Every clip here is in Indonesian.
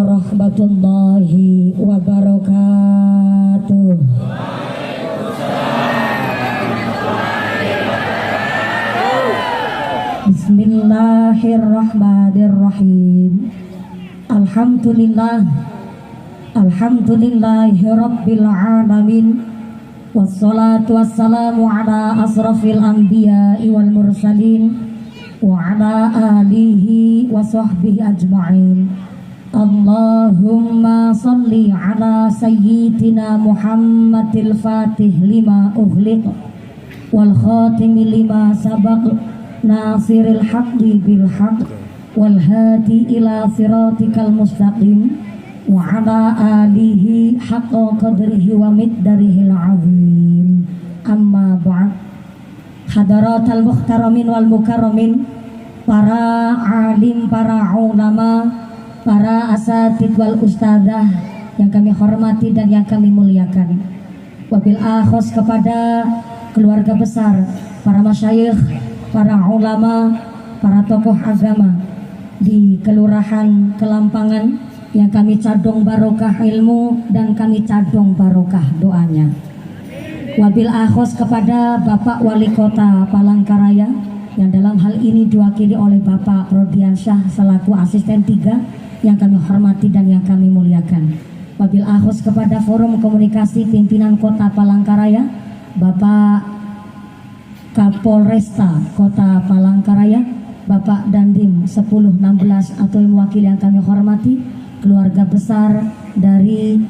warahmatullahi wabarakatuh. Bismillahirrahmanirrahim. Alhamdulillahi rabbil alamin. Wassalatu wassalamu ala asrafil anbiya'i wal mursalin wa ala alihi wa sahbihi ajma'in. Allahumma salli ala sayyidina Muhammadil fatih lima ughliq wal khatimi lima sabaq nasiril haqqi bil haqq wal hadi ila siratikal mustaqim wa ala alihi haqqa qadrihi wa miqdarihil azim. Amma ba'd. Hadaratal muhtaramin wal mukarramin, para alim, para ulama, para asatid wal ustadzah yang kami hormati dan yang kami muliakan. Wabil akhos kepada keluarga besar, para masyayikh, para ulama, para tokoh agama di Kelurahan Kelampangan yang kami cadong barokah ilmu dan kami cadong barokah doanya. Wabil akhos kepada Bapak Wali Kota Palangkaraya yang dalam hal ini diwakili oleh Bapak Rodiansyah selaku asisten 3 yang kami hormati dan yang kami muliakan. Wabil akhos kepada Forum Komunikasi Pimpinan Kota Palangkaraya, Bapak Kapolresta Kota Palangkaraya, Bapak Dandim 1016 atau yang mewakili yang kami hormati, keluarga besar dari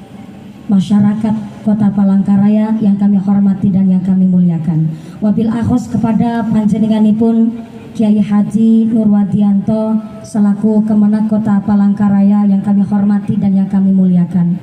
masyarakat Kota Palangkaraya yang kami hormati dan yang kami muliakan. Wabil akhos kepada panjenenganipun Kiai Haji Nurwadianto selaku Kemenak Kota Palangkaraya yang kami hormati dan yang kami muliakan.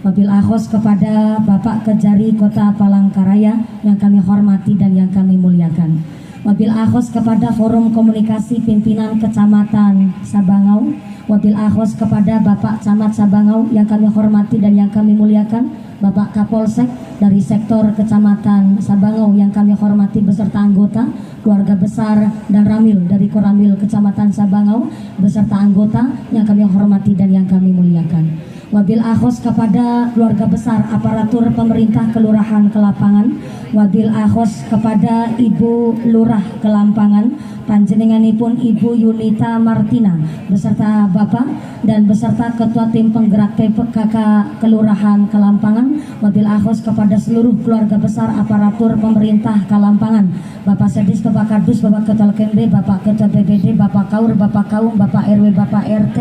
Wabil akhos kepada Bapak Kejari Kota Palangkaraya yang kami hormati dan yang kami muliakan. Wabil akhos kepada Forum Komunikasi Pimpinan Kecamatan Sabangau. Wabil akhos kepada Bapak Camat Sabangau yang kami hormati dan yang kami muliakan. Bapak Kapolsek dari sektor Kecamatan Sabangau yang kami hormati beserta anggota, keluarga besar dan Ramil dari Koramil Kecamatan Sabangau beserta anggota yang kami hormati dan yang kami muliakan. Wabil akhos kepada keluarga besar aparatur pemerintah Kelurahan Kelampangan. Wabil akhos kepada Ibu Lurah Kelampangan, panjenenganipun Ibu Yunita Martina beserta Bapak dan beserta Ketua Tim Penggerak PKK Kelurahan Kelampangan. Wabil akhos kepada seluruh keluarga besar aparatur pemerintah Kelampangan, Bapak Sedis, Bapak Kadus, Bapak Ketua Kemde, Bapak Ketua BPD, Bapak Kaur, Bapak Kaum, Bapak RW, Bapak RT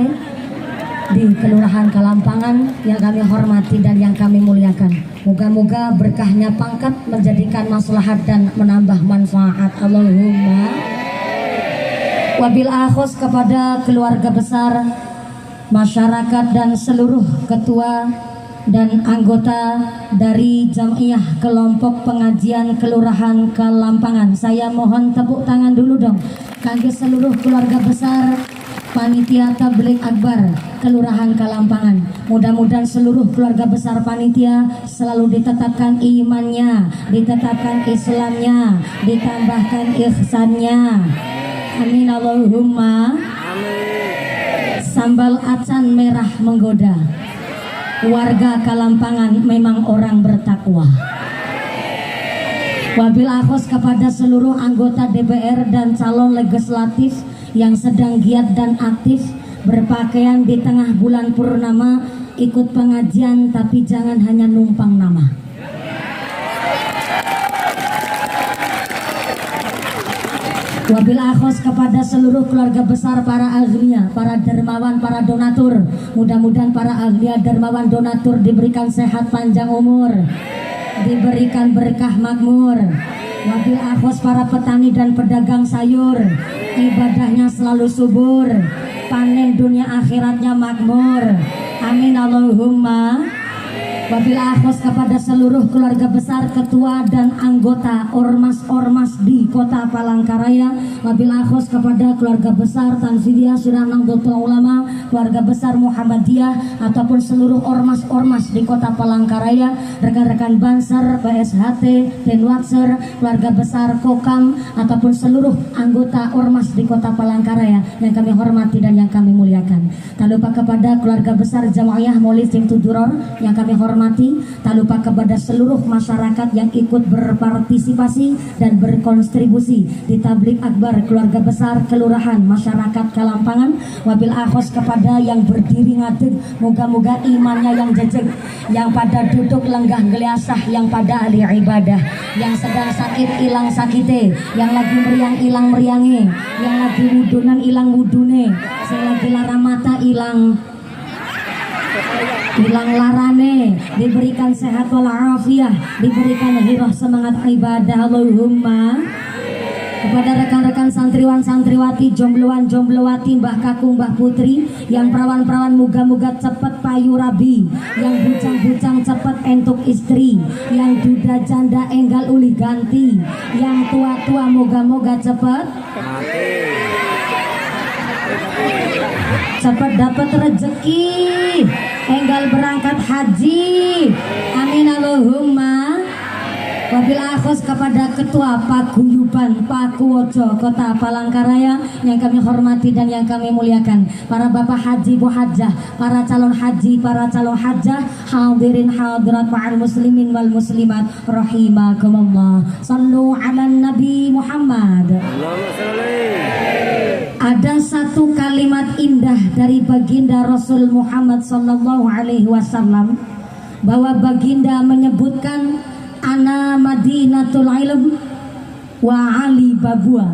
di Kelurahan Kelampangan yang kami hormati dan yang kami muliakan. Moga-moga berkahnya pangkat menjadikan maslahat dan menambah manfaat. Allahumma. Wabil akhos kepada keluarga besar, masyarakat dan seluruh ketua dan anggota dari Jamiah Kelompok Pengajian Kelurahan Kelampangan. Saya mohon tepuk tangan dulu dong kangge seluruh keluarga besar Panitia Tabligh Akbar Kelurahan Kelampangan. Mudah-mudahan seluruh keluarga besar panitia selalu ditetapkan imannya, ditetapkan Islamnya, ditambahkan ihsannya. Amin Allahumma. Sambal acan merah menggoda. Warga Kelampangan memang orang bertakwa. Wabil akhos kepada seluruh anggota DPR dan calon legislatif yang sedang giat dan aktif berpakaian di tengah bulan purnama ikut pengajian, tapi jangan hanya numpang nama. Wabil akhos kepada seluruh keluarga besar para agnia, para dermawan, para donatur. Mudah-mudahan para agnia, dermawan, donatur diberikan sehat panjang umur, diberikan berkah makmur. Wabil akhos para petani dan pedagang sayur, ibadahnya selalu subur, panen dunia akhiratnya makmur. Amin Allahumma. Wabil akhos kepada seluruh keluarga besar, ketua dan anggota ormas-ormas di Kota Palangkaraya. Wabil akhos kepada keluarga besar Tanziliyah Sunan Nahdlatul Ulama, keluarga besar Muhammadiyah ataupun seluruh ormas-ormas di Kota Palangkaraya, rekan-rekan Bansar, PSHT, Denwatser, keluarga besar Kokam ataupun seluruh anggota ormas di Kota Palangkaraya yang kami hormati dan yang kami muliakan. Tak lupa kepada keluarga besar Jamaiyah Maulid Simtuduror yang kami hormati. Tak lupa kepada seluruh masyarakat yang ikut berpartisipasi dan berkontribusi di tablik akbar keluarga besar kelurahan masyarakat Kalampangan. Wabil akhos kepada yang berdiri ngadeg, moga-moga imannya yang jejeg, yang pada duduk lenggah geliasah, yang pada ahli ibadah, yang sedang sakit ilang sakite, yang lagi meriang ilang meriange, yang lagi wudunan ilang wudune, sing lagi lara mata ilang larane, diberikan sehat walafiat, diberikan hiroh semangat ibadah. Allahumma. Kepada rekan-rekan santriwan santriwati, jombloan jomblowati, mbah kakung mbah putri, yang perawan-perawan muga-muga cepet payu rabi, yang bujang-bujang cepet entuk istri, yang duda janda enggal uli ganti, yang tua-tua moga-moga cepet dapat rezeki, enggal berangkat haji. Amin Allahumma. Wabil akhos kepada ketua paguyuban Pakuwojo Kota Palangkaraya yang kami hormati dan yang kami muliakan, para bapak haji bu hajah, para calon haji, para calon hajah, hadirin hadirat ma'al muslimin wal muslimat rahimakumullah. Sallu ala Nabi Muhammad. Ada satu kalimat indah dari baginda Rasul Muhammad sallallahu alaihi wasallam, bahwa baginda menyebutkan ana madinatul ilm wa Ali babua.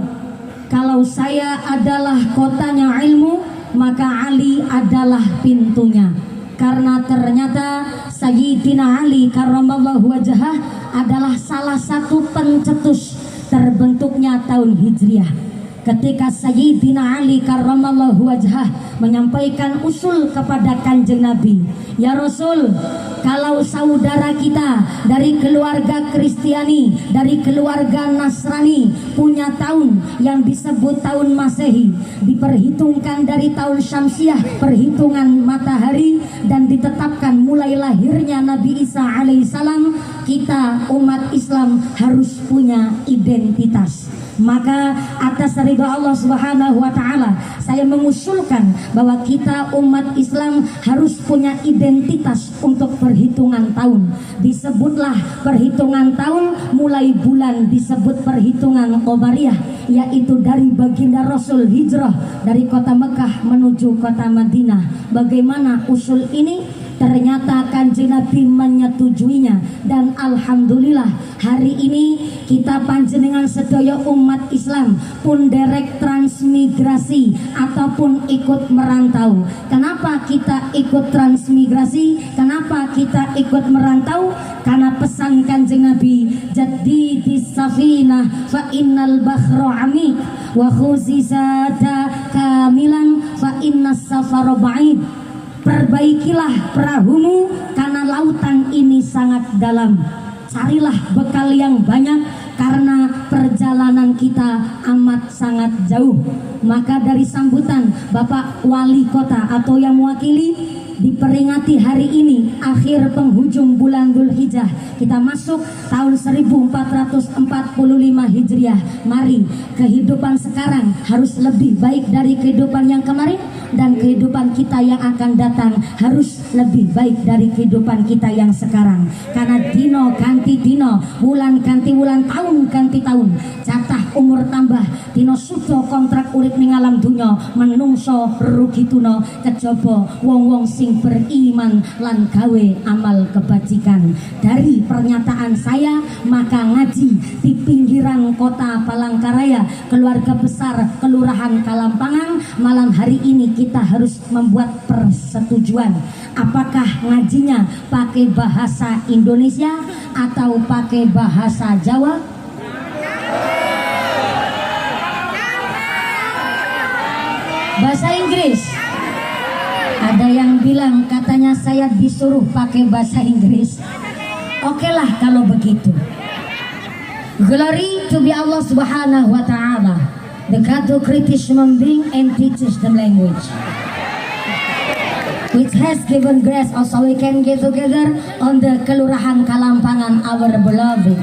Kalau saya adalah kotanya ilmu, maka Ali adalah pintunya. Karena ternyata Sayyidina Ali karramallahu wajhah adalah salah satu pencetus terbentuknya tahun Hijriah. Ketika Sayyidina Ali karramallahu wajhah menyampaikan usul kepada Kanjeng Nabi, ya Rasul, kalau saudara kita dari keluarga Kristiani, dari keluarga Nasrani punya tahun yang disebut tahun Masehi, diperhitungkan dari tahun Syamsiah, perhitungan matahari, dan ditetapkan mulai lahirnya Nabi Isa alaihissalam, kita umat Islam harus punya identitas. Maka atas ridha Allah Subhanahu wa taala, saya mengusulkan bahwa kita umat Islam harus punya identitas untuk perhitungan tahun. Disebutlah perhitungan tahun mulai bulan disebut perhitungan Qamariyah, yaitu dari baginda Rasul hijrah dari kota Mekah menuju kota Madinah. Bagaimana usul ini? Ternyata Kanjeng Nabi menyetujuinya, dan alhamdulillah hari ini kita panjenengan sedaya umat Islam pun derek transmigrasi ataupun ikut merantau. Kenapa kita ikut transmigrasi? Kenapa kita ikut merantau? Karena pesan Kanjeng Nabi, jadi di safinah fa innal bahra amik wa khuzizata kamilan fa innas safara ba'id. Perbaikilah perahumu karena lautan ini sangat dalam. Carilah bekal yang banyak karena perjalanan kita amat sangat jauh. Maka dari sambutan Bapak Wali Kota atau yang mewakili, diperingati hari ini akhir penghujung bulan Dzulhijjah, kita masuk tahun 1445 Hijriah. Mari kehidupan sekarang harus lebih baik dari kehidupan yang kemarin, dan kehidupan kita yang akan datang harus lebih baik dari kehidupan kita yang sekarang. Karena dino ganti dino, bulan ganti bulan, tahun ganti tahun, jatah umur tambah, dino sudo kontrak urip ning alam dunya, menungso rugi tuna, kejaba wong-wong sing beriman lan gawe amal kebajikan. Dari pernyataan saya, maka ngaji di pinggiran kota Palangkaraya, keluarga besar Kelurahan Kalampangan, malam hari ini kita harus membuat persetujuan. Apakah ngajinya pakai bahasa Indonesia atau pakai bahasa Jawa? Bahasa Inggris. Ada yang bilang katanya saya disuruh pakai bahasa Inggris. Oke lah kalau begitu. Glory to be Allah Subhanahu wa Ta'ala, the God who created human being and teaches them language, which has given grace also we can get together on the Kelurahan Kalampangan, our beloved.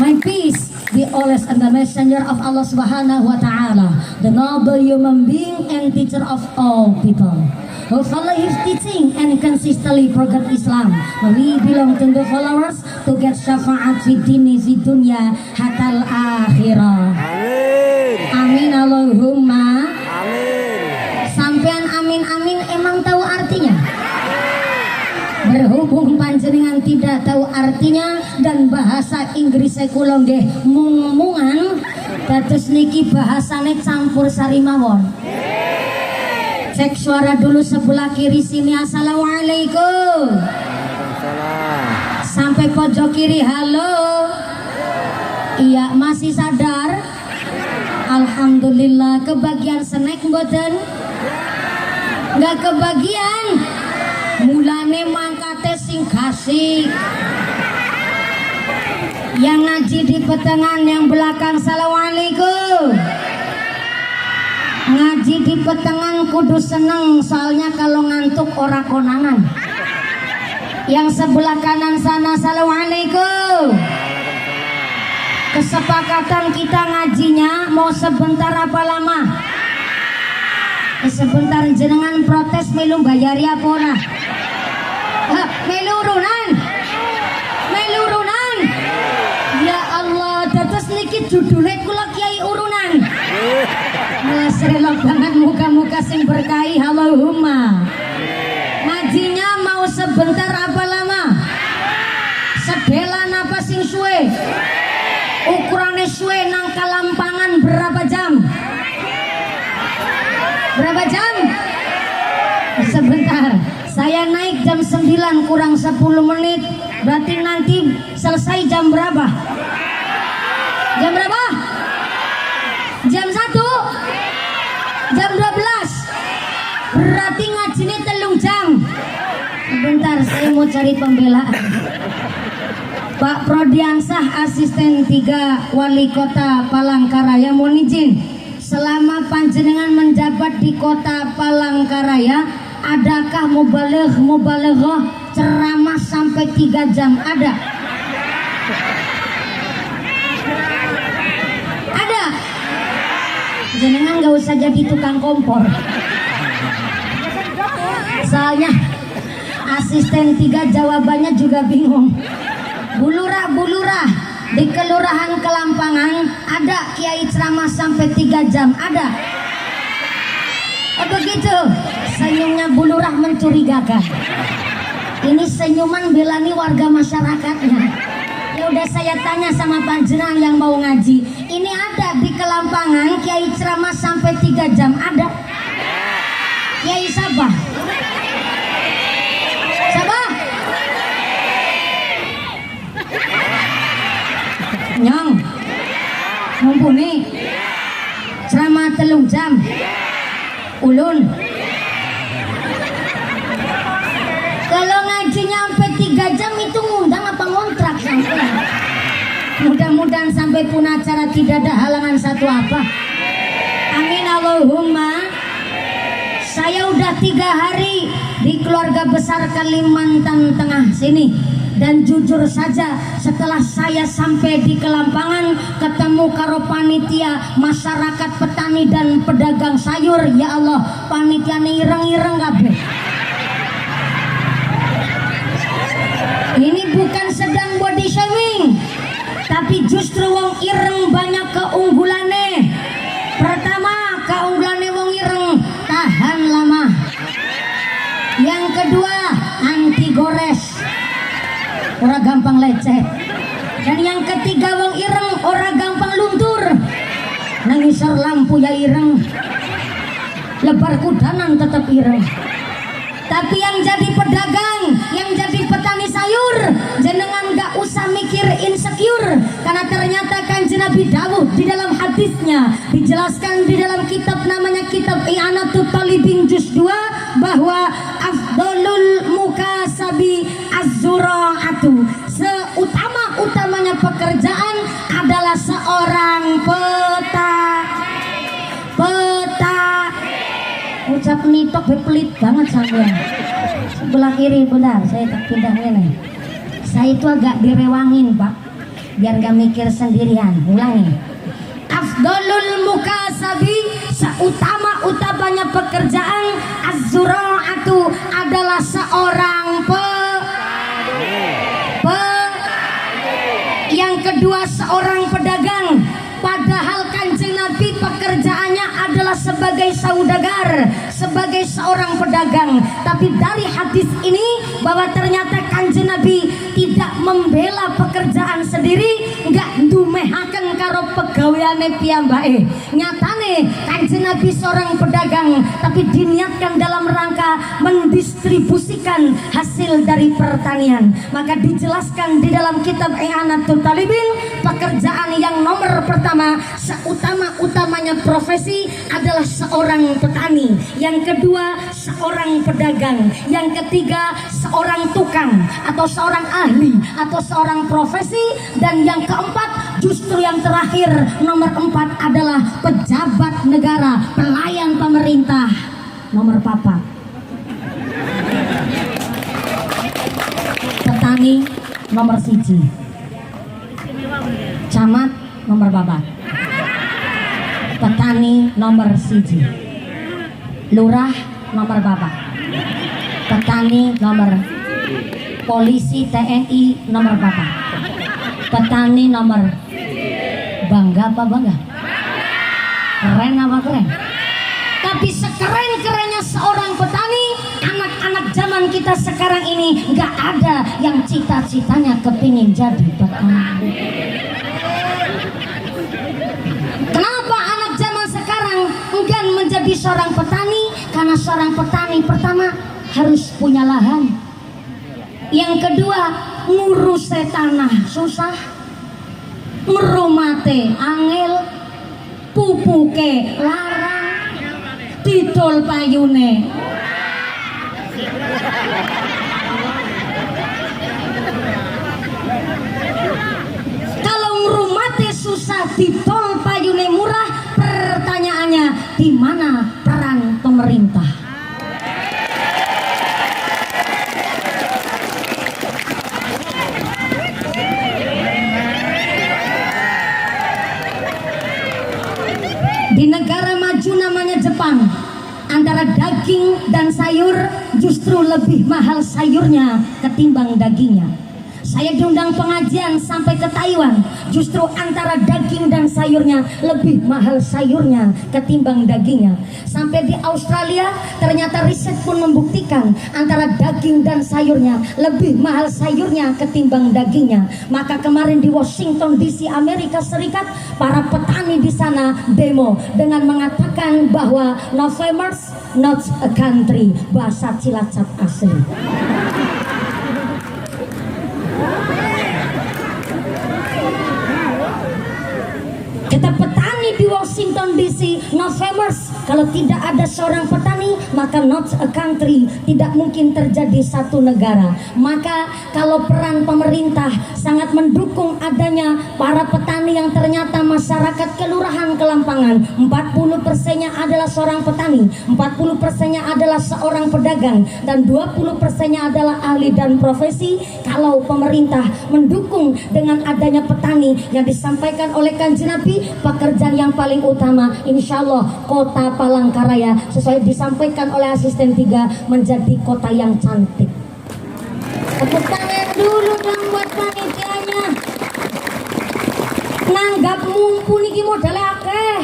My peace be always on the messenger of Allah Subhanahu wa Ta'ala, the noble human being and teacher of all people, who follow his teaching and consistently progress Islam. We belong to the followers to get syafaat fi dini fi dunya hatal akhirah. Amin. Amin Allahumma. Amin. Sampean amin amin emang tahu artinya? Berhubung panjenengan tidak tahu artinya dan bahasa Inggris kula nggih mung-mungan, dados niki bahasane campur sari mawon. Cek suara dulu sebelah kiri sini. Assalamualaikum. Sampai pojok kiri. Halo. Iya, masih sadar? Alhamdulillah. Kebagian snack mboten? Nggak kebagian. Mulane mangkate sing gasik. Yang ngaji di petengan yang belakang. Assalamualaikum. Ngaji di petengan kudu seneng, soalnya kalau ngantuk ora konangan. Yang sebelah kanan sana. Assalamualaikum. Kesepakatan kita ngajinya mau sebentar apa lama? Sebentar, jenengan protes melu bayari apa ora? Melu urunan. Melu urunan. Ya Allah, terus niki judulnya kula kiai urunan. Serelok banget muka-muka sing berkahi. Allahumma. Ngajinya mau sebentar apa lama? Sedelan apa sing suwe? Ukurannya suwe nang Kalampangan berapa jam? Berapa jam? Sebentar. Saya naik jam 9 kurang 10 menit. Berarti nanti selesai jam berapa? Jam berapa? Jam 1? Jam 12? Berarti ngajinya 3 jam. Bentar, saya mau cari pembelaan. Pak Prodiansah, asisten 3 Wali Kota Palangkaraya, mohon izin, selama panjenengan menjabat di Kota Palangkaraya, adakah mubalighah ceramah sampai 3 jam? Ada? Ada? Jenengan gak usah jadi tukang kompor. Soalnya asisten 3 jawabannya juga bingung. Bulurah di Kelurahan Kalampangan ada kiai ceramah sampai 3 jam? Ada? Begitu. Senyumnya Bulurah mencurigakan. Ini senyuman belani warga masyarakatnya. Ya udah, saya tanya sama panjenengan yang mau ngaji, ini ada di Kelampangan kiai ceramah sampai 3 jam? Ada? Kiai Sabah? Sabah? Nyong mumpuni ceramah 3 jam. Ulun kalau ngajinya sampai 3 jam itu ngundang apa ngontrak sampai? Mudah-mudahan sampai pun acara tidak ada halangan satu apa. Amin Allahumma. Saya udah 3 hari di keluarga besar Kalimantan Tengah sini. Dan jujur saja, setelah saya sampai di Kelampangan, ketemu karo panitia masyarakat petani dan pedagang sayur, ya Allah, panitiane ireng-ireng kabeh. Ini bukan sedang body shaming, tapi justru wong ireng banyak keunggulannya. Pertama, keunggulannya wong ireng tahan lama. Yang kedua, anti gores, ora gampang lecet. Dan yang ketiga, wong ireng ora gampang luntur. Nangisor lampu ya ireng, lebar kudanan tetap ireng. Tapi yang jadi pedagang, yang jadi petani sayur, jenengan gak usah mikir insecure, karena ternyata Kanjeng Nabi dawuh di dalam hadis hadisnya dijelaskan di dalam kitab namanya kitab I'anatul Talibin juz 2 bahwa afdolul mukasabi az-zura'atu, seutama-utamanya pekerjaan adalah seorang ucap nitok pelit banget sampean. Sebelah kiri benar, saya tak pindah ini. Saya itu agak direwangin Pak, biar gak mikir sendirian. Ulangi. Afdolul mukasabi, seutama-utamanya pekerjaan, az-zura'atu adalah seorang yang kedua seorang pedagang. Padahal Kanjeng Nabi pekerjaannya adalah sebagai saudagar, sebagai seorang pedagang. Tapi dari hadis ini bahwa ternyata Kanjeng Nabi tidak membela pekerjaan sendiri, enggak ndumehaken karo pegaweane piyambake. Nyatane Kanjeng Nabi seorang pedagang, tapi diniatkan dalam rangka mendistribusikan hasil dari pertanian. Maka dijelaskan di dalam kitab I'anatul Talibin, pekerjaan yang nomor pertama, seutama-utamanya profesi adalah seorang petani. Yang kedua seorang pedagang. Yang ketiga seorang tukang atau seorang ahli atau seorang profesi. Dan yang keempat, justru yang terakhir nomor 4 adalah pejabat negara, pelayan pemerintah. Nomor 4 petani nomor 1, camat nomor 4, petani nomor 1, lurah nomor 4, petani nomor, polisi TNI nomor 4, petani nomor, bangga apa bangga? Keren apa keren? Tapi sekeren-kerennya seorang petani, anak-anak zaman kita sekarang ini nggak ada yang cita-citanya kepingin jadi petani. Kenapa anak zaman sekarang enggan menjadi seorang petani? Karena seorang petani pertama harus punya lahan. Yang kedua, ngurus tanah susah, merumate angel, pupuke larang, didol payune. Kalau ngurumate susah, didol payune murah, pertanyaannya di mana peran pemerintah? Di negara maju namanya Jepang, antara daging dan sayur justru lebih mahal sayurnya ketimbang dagingnya. Saya diundang pengajian sampai ke Taiwan, justru antara daging dan sayurnya lebih mahal sayurnya ketimbang dagingnya. Sampai di Australia ternyata riset pun membuktikan antara daging dan sayurnya lebih mahal sayurnya ketimbang dagingnya. Maka kemarin di Washington DC Amerika Serikat, para petani di sana demo dengan mengatakan bahwa no farmers not a country, bahasa Cilacap asli. Kata petani di Washington DC, no farmers, kalau tidak ada seorang petani maka not a country, tidak mungkin terjadi satu negara. Maka kalau peran pemerintah sangat mendukung adanya para petani yang ternyata masyarakat kelurahan Kelampangan 40%-nya adalah seorang petani, 40%-nya adalah seorang pedagang, dan 20%-nya adalah ahli dan profesi. Kalau pemerintah mendukung dengan adanya petani yang disampaikan oleh Kanjeng Nabi, pekerjaan yang paling utama insya Allah kota Palangkaraya sesuai disampaikan oleh asisten 3 menjadi kota yang cantik. Tepuk tangan dulu dong buat panitianya. Nanggap mumpuni ki modalnya akeh.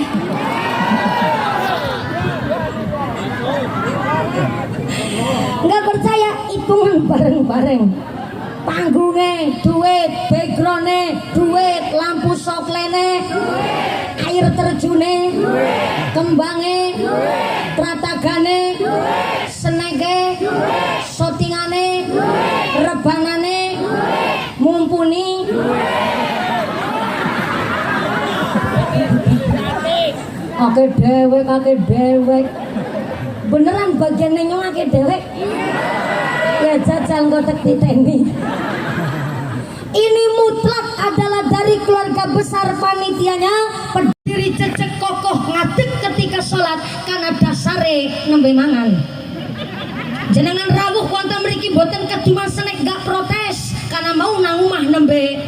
Nggak percaya, hitungan bareng-bareng. Panggungnya duit, backgroundnya duit, lampu soklene, air terjune, kembangnya, pratagane, senege, shootingane, rebanane, mumpuni. Ake dewek. Beneran bagian nyong ake dewek. Ya jajal ngotek diteni. Ini mutlak adalah dari keluarga besar panitianya, berdiri cecek kokoh ngadeg ketika sholat karena dasare nembe mangan. Jenengan rawuh wonten mriki boten kediman senek gak protes karena mau nang omah nembe.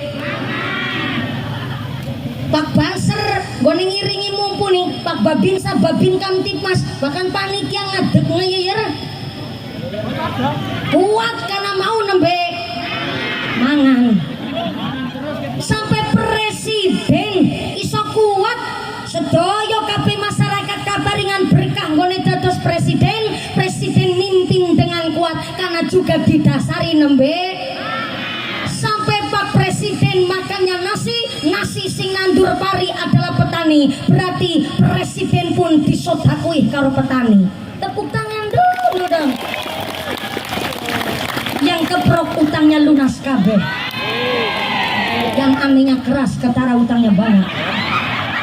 Pak Banser gone ngiringi mumpuni, Pak Babinsa Babin Kamtipmas bahkan panitia ngadeg ngeyeyer. Kuat karena mau nembe mangan. Sampai presiden iso kuat sedaya kabeh masyarakat kabaringan berkah nggone dados presiden mimpin dengan kuat karena juga didasari nembe. Sampai Pak Presiden makannya nasi sing nandur pari adalah petani, berarti presiden pun disodakui karo petani. Tepuk tangan dulu dong. Yang keprok utangnya lunas kabeh. Yang anehnya keras ketara utangnya banyak.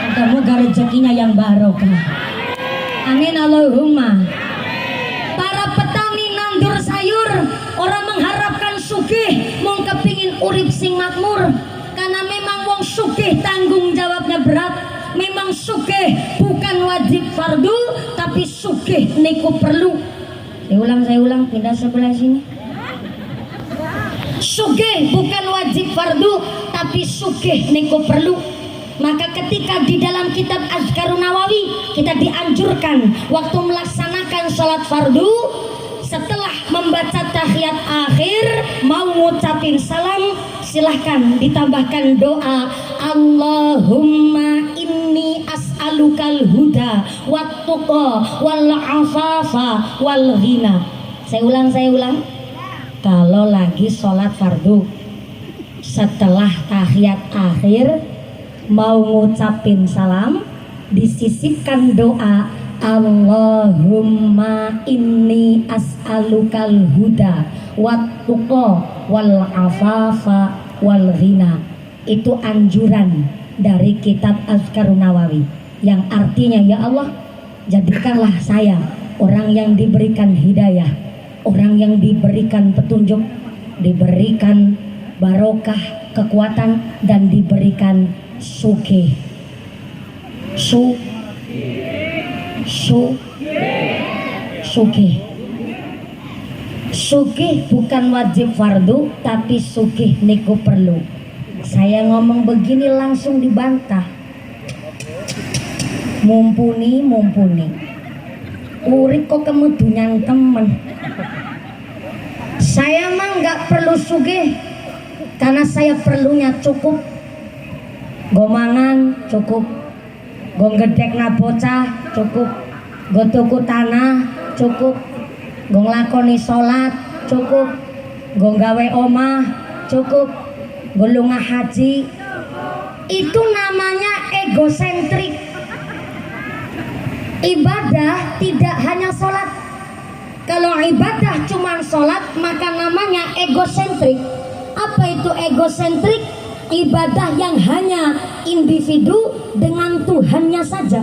Moga-moga rezekinya yang barokah. Amin Allahumma. Para petani nandur sayur orang mengharapkan sugih, mung kepingin urip sing makmur. Karena memang wong sugih tanggung jawabnya berat. Memang sugih bukan wajib fardu, tapi sugih niku perlu. Saya ulang pindah sebelah sini. Sugih bukan wajib fardu, tapi sugih niku perlu. Maka ketika di dalam kitab Azkarun Nawawi kita dianjurkan waktu melaksanakan sholat fardu, setelah membaca tahiyat akhir mau ngucapin salam, silahkan ditambahkan doa Allahumma inni as'alukal huda wattuqa wal afafa wal ghina. Saya ulang. Kalau lagi sholat fardu setelah tahiyat akhir mau ngucapin salam, disisipkan doa Allahumma inni as'alukal huda wattuqa wal afafa wal ghina. Itu anjuran dari kitab Azkarun Nawawi yang artinya, ya Allah, jadikanlah saya orang yang diberikan hidayah, orang yang diberikan petunjuk, diberikan barokah, kekuatan, dan diberikan sugih. Sugih bukan wajib fardu, tapi sugih niku perlu. Saya ngomong begini langsung dibantah. Mumpuni urip kok kemudunyan temen. Saya mah nggak perlu sugih karena saya perlunya cukup. Gomangan cukup, go ngedekna bocah cukup, go tuku tanah cukup, go nglakoni sholat cukup, go gawe omah cukup, go lunga haji. Itu namanya egosentrik. Ibadah tidak hanya sholat. Kalau ibadah cuma sholat maka namanya egosentrik. Apa itu egosentrik? Ibadah yang hanya individu dengan Tuhannya saja.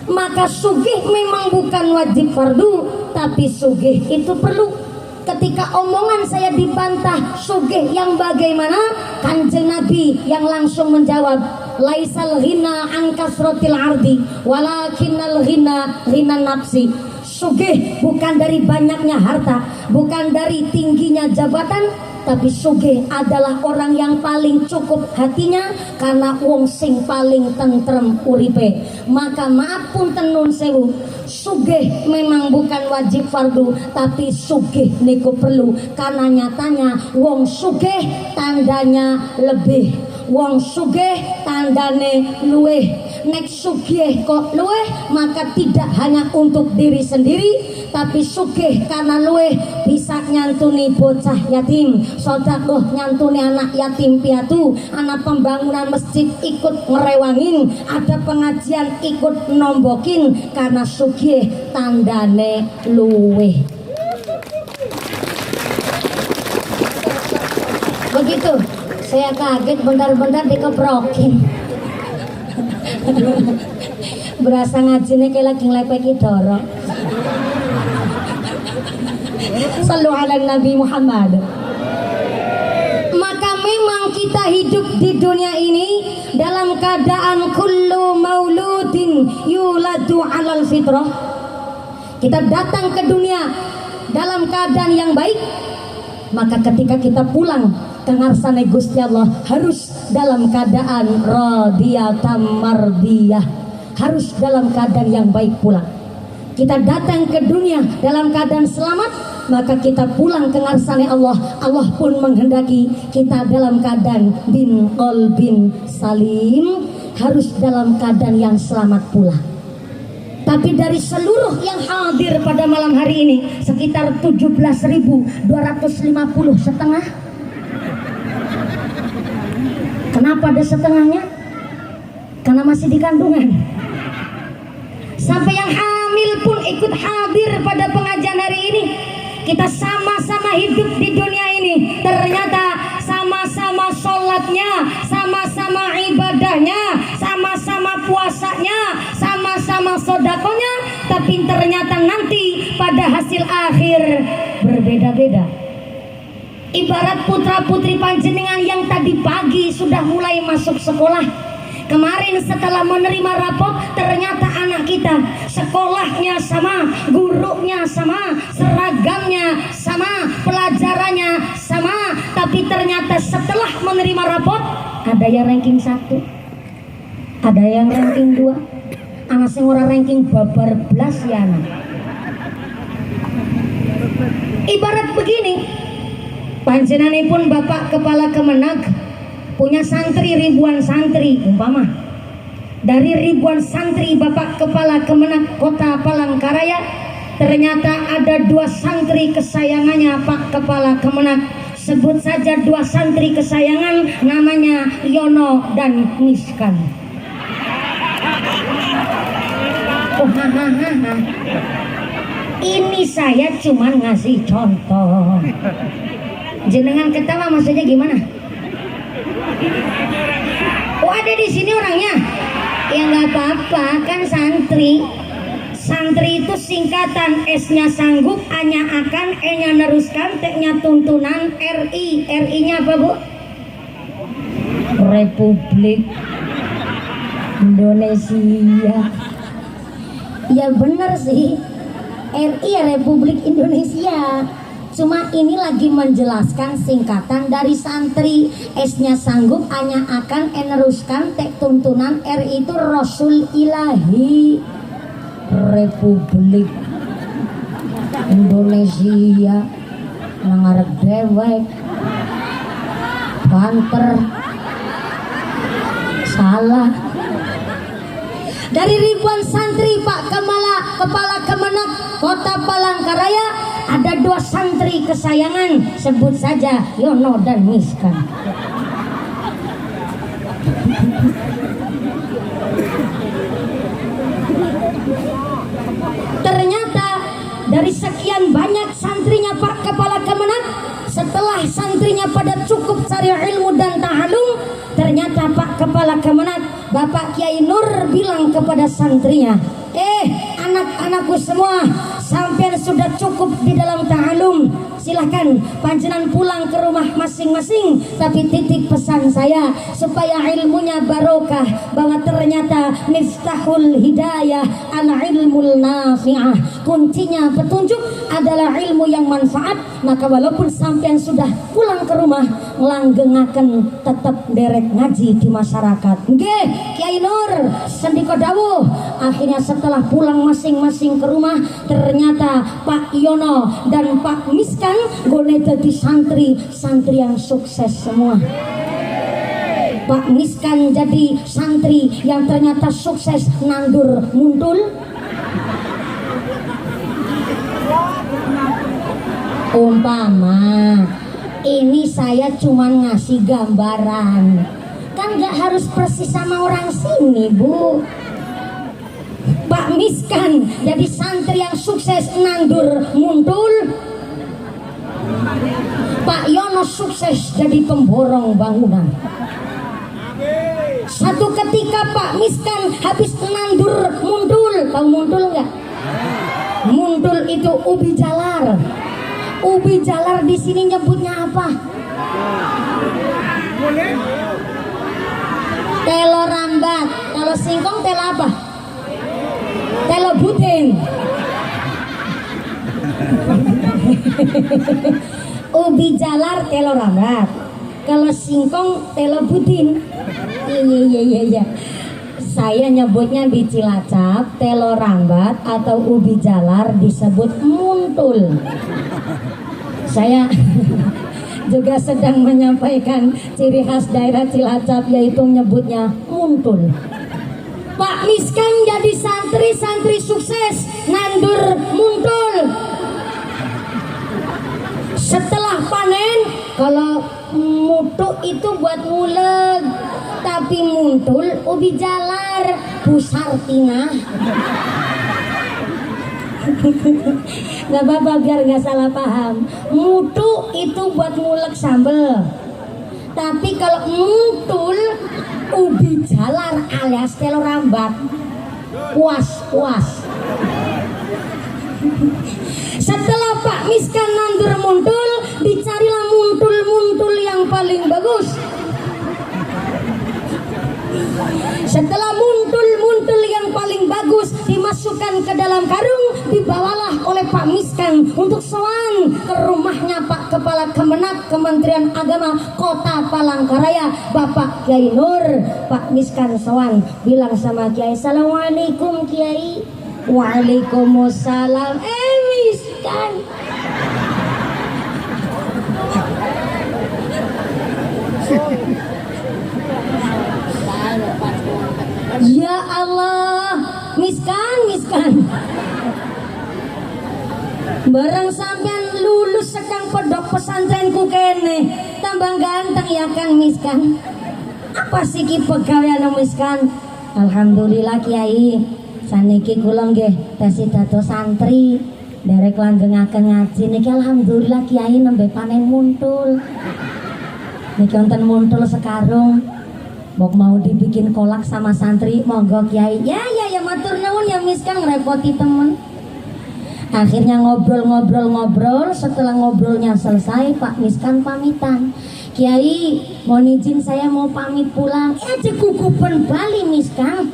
Maka sugih memang bukan wajib fardu, tapi sugih itu perlu. Ketika omongan saya dibantah sugih yang bagaimana, Kanjeng Nabi yang langsung menjawab, laisal ghina an kasratil ardi walakinnal ghina ghina nafsi. Sugih bukan dari banyaknya harta, bukan dari tingginya jabatan, tapi sugih adalah orang yang paling cukup hatinya, karena wong sing paling tentrem uripe. Maka maaf punten nun sewu, sugih memang bukan wajib fardu, tapi sugih niku perlu. Karena nyatanya wong sugih tandanya lebih, wong sugih tandane luweh. Nek sugih kok luweh, maka tidak hanya untuk diri sendiri, tapi sugih karena luweh bisa nyantuni bocah yatim, sedekah nyantuni anak yatim piatu, anak pembangunan masjid ikut ngerewangin, ada pengajian ikut nombokin, karena sugih tandane luweh. Begitu, saya kaget bentar-bentar dikeprokin. Berasa ngajine kayak lagi ngelepeki doro. Sallu ala Nabi Muhammad. Maka memang kita hidup di dunia ini dalam keadaan kullu mauludin yuladu alal fitrah. Kita datang ke dunia dalam keadaan yang baik, maka ketika kita pulang ke ngarsane Gusti Allah harus dalam keadaan radiyatan mardiyah, harus dalam keadaan yang baik pula. Kita datang ke dunia dalam keadaan selamat, maka kita pulang ke ngarsane Allah. Allah pun menghendaki kita dalam keadaan bin qalbin salim, harus dalam keadaan yang selamat pula. Tapi dari seluruh yang hadir pada malam hari ini sekitar 17.250 setengah. Kenapa ada setengahnya? Karena masih di kandungan. Sampai yang hamil pun ikut hadir pada pengajian hari ini. Kita sama-sama hidup di dunia ini. Ternyata sama-sama sholatnya, sama-sama ibadahnya, sama-sama puasanya, sama-sama sodakonya. Tapi ternyata nanti pada hasil akhir berbeda-beda. Ibarat putra-putri panjenengan yang tadi pagi sudah mulai masuk sekolah. Kemarin setelah menerima rapot, ternyata anak kita sekolahnya sama, gurunya sama, seragamnya sama, pelajarannya sama. Tapi ternyata setelah menerima rapot, ada yang ranking 1, ada yang ranking 2, anak sing ora ranking babar blas ya anak. Ibarat begini, panjenenganipun Bapak Kepala Kemenag punya santri ribuan santri, umpama dari ribuan santri Bapak Kepala Kemenag Kota Palangkaraya, ternyata ada 2 santri kesayangannya Pak Kepala Kemenag. Sebut saja 2 santri kesayangan, namanya Yono dan Miskan. Oh, hahaha. Ini saya cuma ngasih contoh. Jenengan ketawa maksudnya gimana? Oh, ada di sini orangnya? Ya nggak apa-apa, kan santri. Santri itu singkatan, S-nya sanggup, A-nya akan, E-nya neruskan, T-nya tuntunan, RI. RI-nya apa, Bu? Republik Indonesia. Ya bener sih, RI ya Republik Indonesia. Cuma ini lagi menjelaskan singkatan dari santri. S-nya sanggup, A-nya akan, E neruskan, T tuntunan, R itu Rasul Ilahi. Republik Indonesia. Nangarep dewek, banter, salah. Dari ribuan santri Pak Kepala Kemenag Kota Palangkaraya, ada 2 santri kesayangan, sebut saja Yono dan Miskan. Ternyata dari sekian banyak santrinya Pak Kepala Kemenag, setelah santrinya pada cukup cari ilmu dan ta'alum, ternyata Pak Kepala Kemenag Bapak Kiai Nur bilang kepada santrinya, anak-anakku semua, sampean sudah cukup di dalam ta'alum, silahkan panjenengan pulang ke rumah masing-masing. Tapi titip pesan saya supaya ilmunya barokah, bahwa ternyata miftahul hidayah al ilmul nafi'ah, kuncinya petunjuk adalah ilmu yang manfaat. Maka walaupun sampean sudah pulang ke rumah, langgengaken tetap derek ngaji di masyarakat. Nggih, Kiai Nur sendika dawuh. Akhirnya setelah pulang masing-masing ke rumah, ternyata Pak Yono dan Pak Miskan boleh jadi santri yang sukses semua. Pak Miskan jadi santri yang ternyata sukses nandur muntul. Umpama ini saya cuma ngasih gambaran, kan gak harus persis sama orang sini, Bu. Pak Miskan jadi santri yang sukses nandur muntul. Pak Yono sukses jadi pemborong bangunan. Satu ketika Pak Miskan habis nandur muntul. Tahu muntul nggak? Muntul itu ubi jalar. Ubi jalar di sini nyebutnya apa? Telo rambat. Kalau singkong telo apa? Telo buding. Ubi jalar telo rambat. Kalau singkong telo budin. Iya. Saya nyebutnya di Cilacap telo rambat atau ubi jalar disebut muntul. Saya juga sedang menyampaikan ciri khas daerah Cilacap, yaitu nyebutnya muntul. Pak Miskan jadi santri sukses nandur muntul. Setelah panen, kalau mutu itu buat nguleg, tapi muntul ubi jalar pusar tingah. Gak apa-apa biar gak salah paham. Mutu itu buat ngulek sambel, tapi kalau muntul ubi jalar alias telo rambat puas. Setelah Pak Miskan nandur muntul, dicarilah muntul yang paling bagus. Setelah muntul yang paling bagus dimasukkan ke dalam karung, dibawalah oleh Pak Miskan untuk sowan ke rumahnya Pak Kepala Kemenak Kementerian Agama Kota Palangkaraya, Bapak Kiai Nur. Pak Miskan sowan, bilang sama Kiai, "Assalamualaikum Kiai." "Waalaikumsalam." Miskan, ya Allah, Miskan. Barang sampean lulus sekang pedok pesantrenku kene, tambah ganteng ya kan Miskan. Apa sih ki pegawean Miskan? Alhamdulillah Kiai, saniki kula nggih tesi dados santri. Derek langgengaken ngaji niki alhamdulillah Kiai nembe panen muntul. Niki wonten muntul sekarung. Bok mau dibikin kolak sama santri, monggo Kiai. Ya matur nuwun ya Miskan, ngrepoti temen. Akhirnya ngobrol. Setelah ngobrolnya selesai, Pak Miskan pamitan. "Kiai, mohon izin saya mau pamit pulang." Kukupen bali Miskan.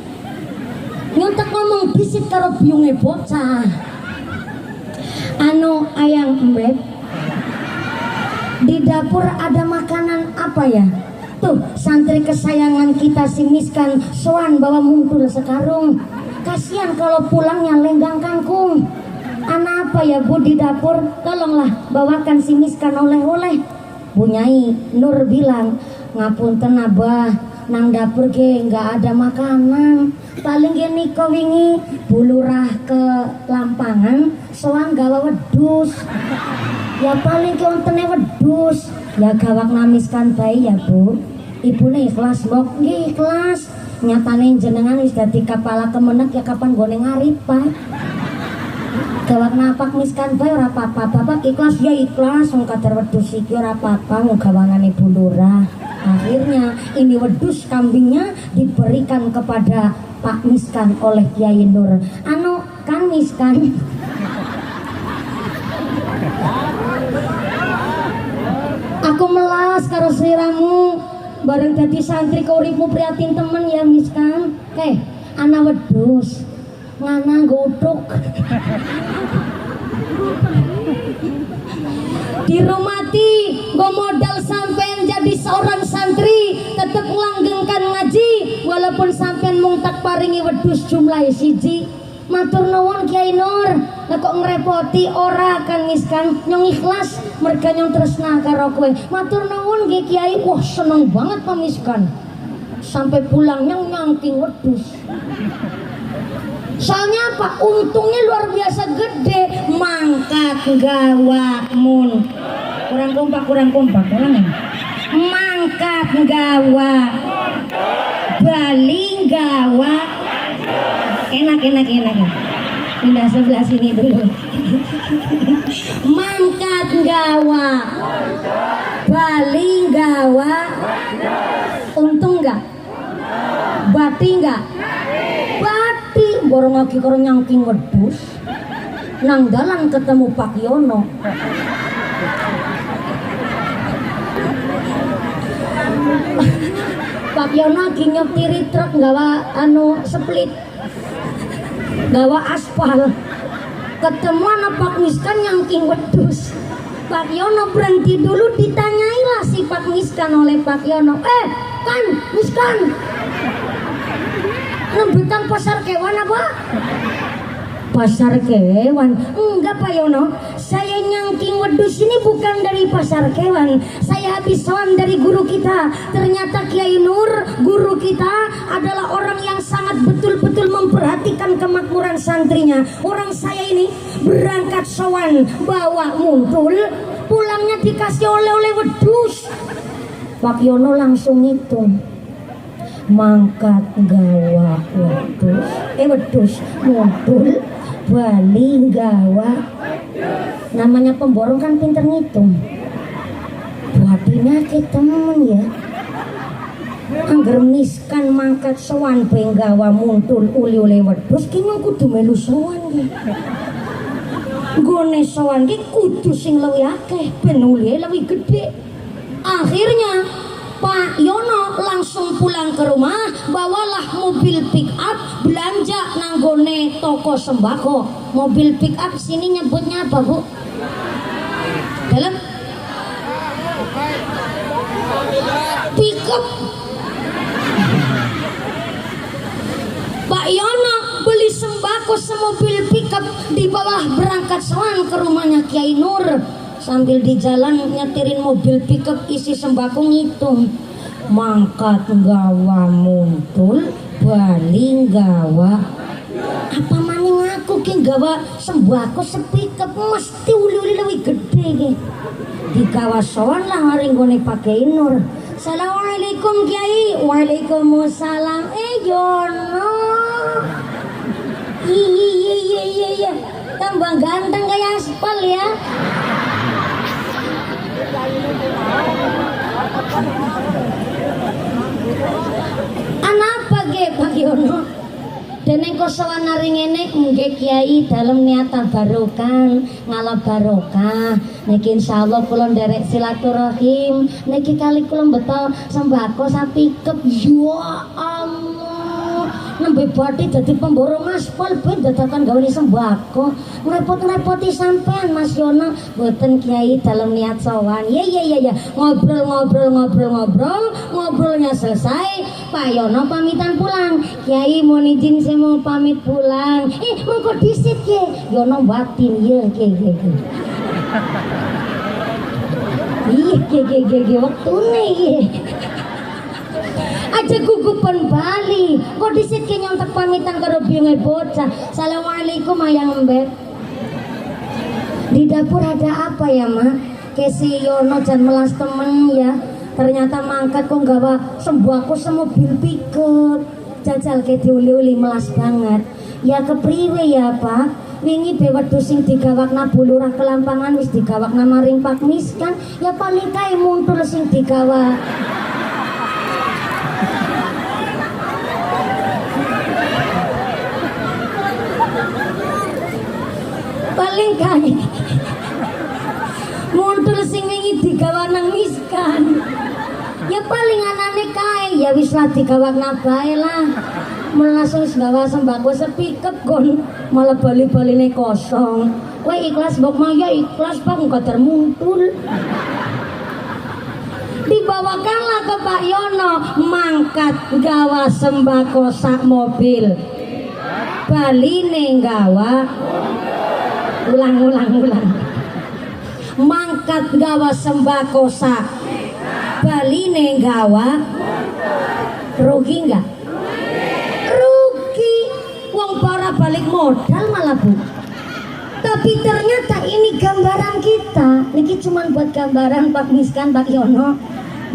Nyontek ngomong bisik karo biunge bocah. Ayang embet, di dapur ada makanan apa ya? Tuh, santri kesayangan kita si Miskan soan bawa muntul sekarung. Kasihan kalau pulangnya lenggang kangkung. Apa ya Bu di dapur? Tolonglah bawakan si Miskan oleh-oleh. Bu Nyai Nur bilang, "Ngapunten Abah, nang dapur ge nggak ada makanan. Paling gini kau wingi bulurah ke Lampangan soan gawa wedus. Ya paling kontene wedus. Ya gawak namiskan bayi ya Bu." Ibune ikhlas mbok. Nggih ikhlas. Nyatane jenengan wis dadi kepala Kemenak ya kapan gone ngaripa. Gawak napak miskan bae ora apa-apa. Bapak ikhlas ya ikhlas. Wong kadar wedus iki ora apa-apa wong gawangane Bu Lurah. Akhirnya ini wedus kambingnya diberikan kepada Pak Miskan oleh Kiai Nur. Kan Miskan, aku melas karo sliramu bareng dadi santri ke uripmu prihatin temen ya Miskan. Ana wedus ngana godhog dirumati nggo modal sampean jadi seorang santri tetep langgengkan ngaji walaupun sampean mung tak paringi wedhus jumlahe siji. Matur nuwun Kiai Nur. Lah kok ngrepoti ora kan Miskan, nyong ikhlas merga nyong tresna karo kowe. Matur nuwun nggih Kiai. Wah seneng banget Pak Miskan. Sampai pulang nyong nyangking wedhus. Soalnya apa? Untungnya luar biasa gede. Mangkat gawakmun. Kurang kompak ulang ya. Mangkat gawak bali gawak. Enak. Pindah sebelah sini dulu. Mangkat gawak bali gawak. Untung enggak? Bati enggak? Bati. Borong lagi karo nyangking wedhus. Nang dalan ketemu Pak Yono. Pak Yono lagi nyopiri truk gawa split. Gawa aspal. Ketemu anak Pak Miskan nyangking wedhus. Pak Yono berhenti dulu, ditanyailah si Pak Miskan oleh Pak Yono. Kan, Miskan, nembetan pasar kewan apa? Pasar kewan? Enggak Pak Yono, saya nyangking wedhus ini bukan dari pasar kewan. Saya habis sowan dari guru kita. Ternyata Kiai Nur, guru kita adalah orang yang sangat betul-betul memperhatikan kemakmuran santrinya. Orang saya ini berangkat sowan bawa muntul, pulangnya dikasih oleh-oleh wedhus. Pak Yono langsung hitung, mangkat gawa wedhus muntul bali gawa. Namanya pemborong kan pinter ngitung. Buatinya ke temen ya. Angger miskan mangkat sowan gawa muntul uli oleh wedhus ki kudu melu sowan ki. Gone sowan ki kudu sing luwih akeh ben uli luwih gedhe. Akhirnya Pak Yono langsung pulang ke rumah, bawalah mobil pick up belanja nanggone toko sembako. Mobil pick up sini nyebutnya apa Bu? Dalam pick up. Pak Yono beli sembako semobil pick up, di bawah berangkat sowan ke rumahnya Kiai Nur. Sambil di jalan nyetirin mobil pickup isi sembako ngitung, mangkat gawa muntul bali gawa. Apa maning aku ki gawa sembako sepickup mesti uli-uli lebih gede ki. Di kawasan lah maring gone Pak Kiai Nur. Assalamualaikum Kiai. Waalaikumsalam. Yono. Iya. Tambah ganteng kayak aspal ya. Anapa ge Pak Yono? Deneng kosowan nari ngene nggih Kiai dalem niatan barokah, ngalap barokah. Niki insyaallah kula nderek silaturahim. Niki kali kula beto sembako sapikep. Ya Allah. Nembe bathi dadi pemborong aspal ben dadakan gawe sembako. Ngrepot-ngrepoti sampean Mas Yono. Mboten Kiai dalem niat sowan. Ya. Ngobrolnya selesai. Pak Yono pamitan pulang. Kiai mohon izin saya mau pamit pulang. Mengko disit ke Yono batin ya ke. Iya waktune iki. Aja gugupan Bali. Kok disit ke nyontek pamitan karo binge bocah. Assalamualaikum Ayang Mbet. Di dapur ada apa ya, Mak? Ke si Yono jan melas temen ya. Ternyata mangkat kok gawa sembako semobil pickup. Jajal ke diuli-uli melas banget. Ya kepriwe ya Pak? Wingi be wedhus sing digawakna bulurah kelampangan wis digawakna maring Pak Miskan. Ya paling kae muntul sing digawa. Paling kae muntul sing wingi digawa nang Miskan. Ya paling anane kae ya wis lah digawakna bae lah. Langsung gawa sembako sepikep kon malah bali-baline kosong. Kowe ikhlas mbok maya ikhlas Pak engko termuntul. Dibawakanlah ke Pak Yono mangkat gawa sembako sak mobil. Baline gawa ulang. Mangkat gawa sembako sak baline gawa. Rugi enggak? Rugi. Wong para balik modal malah Bu. Tapi ternyata ini gambaran kita. Niki cuman buat gambaran Pak Miskan Pak Yono.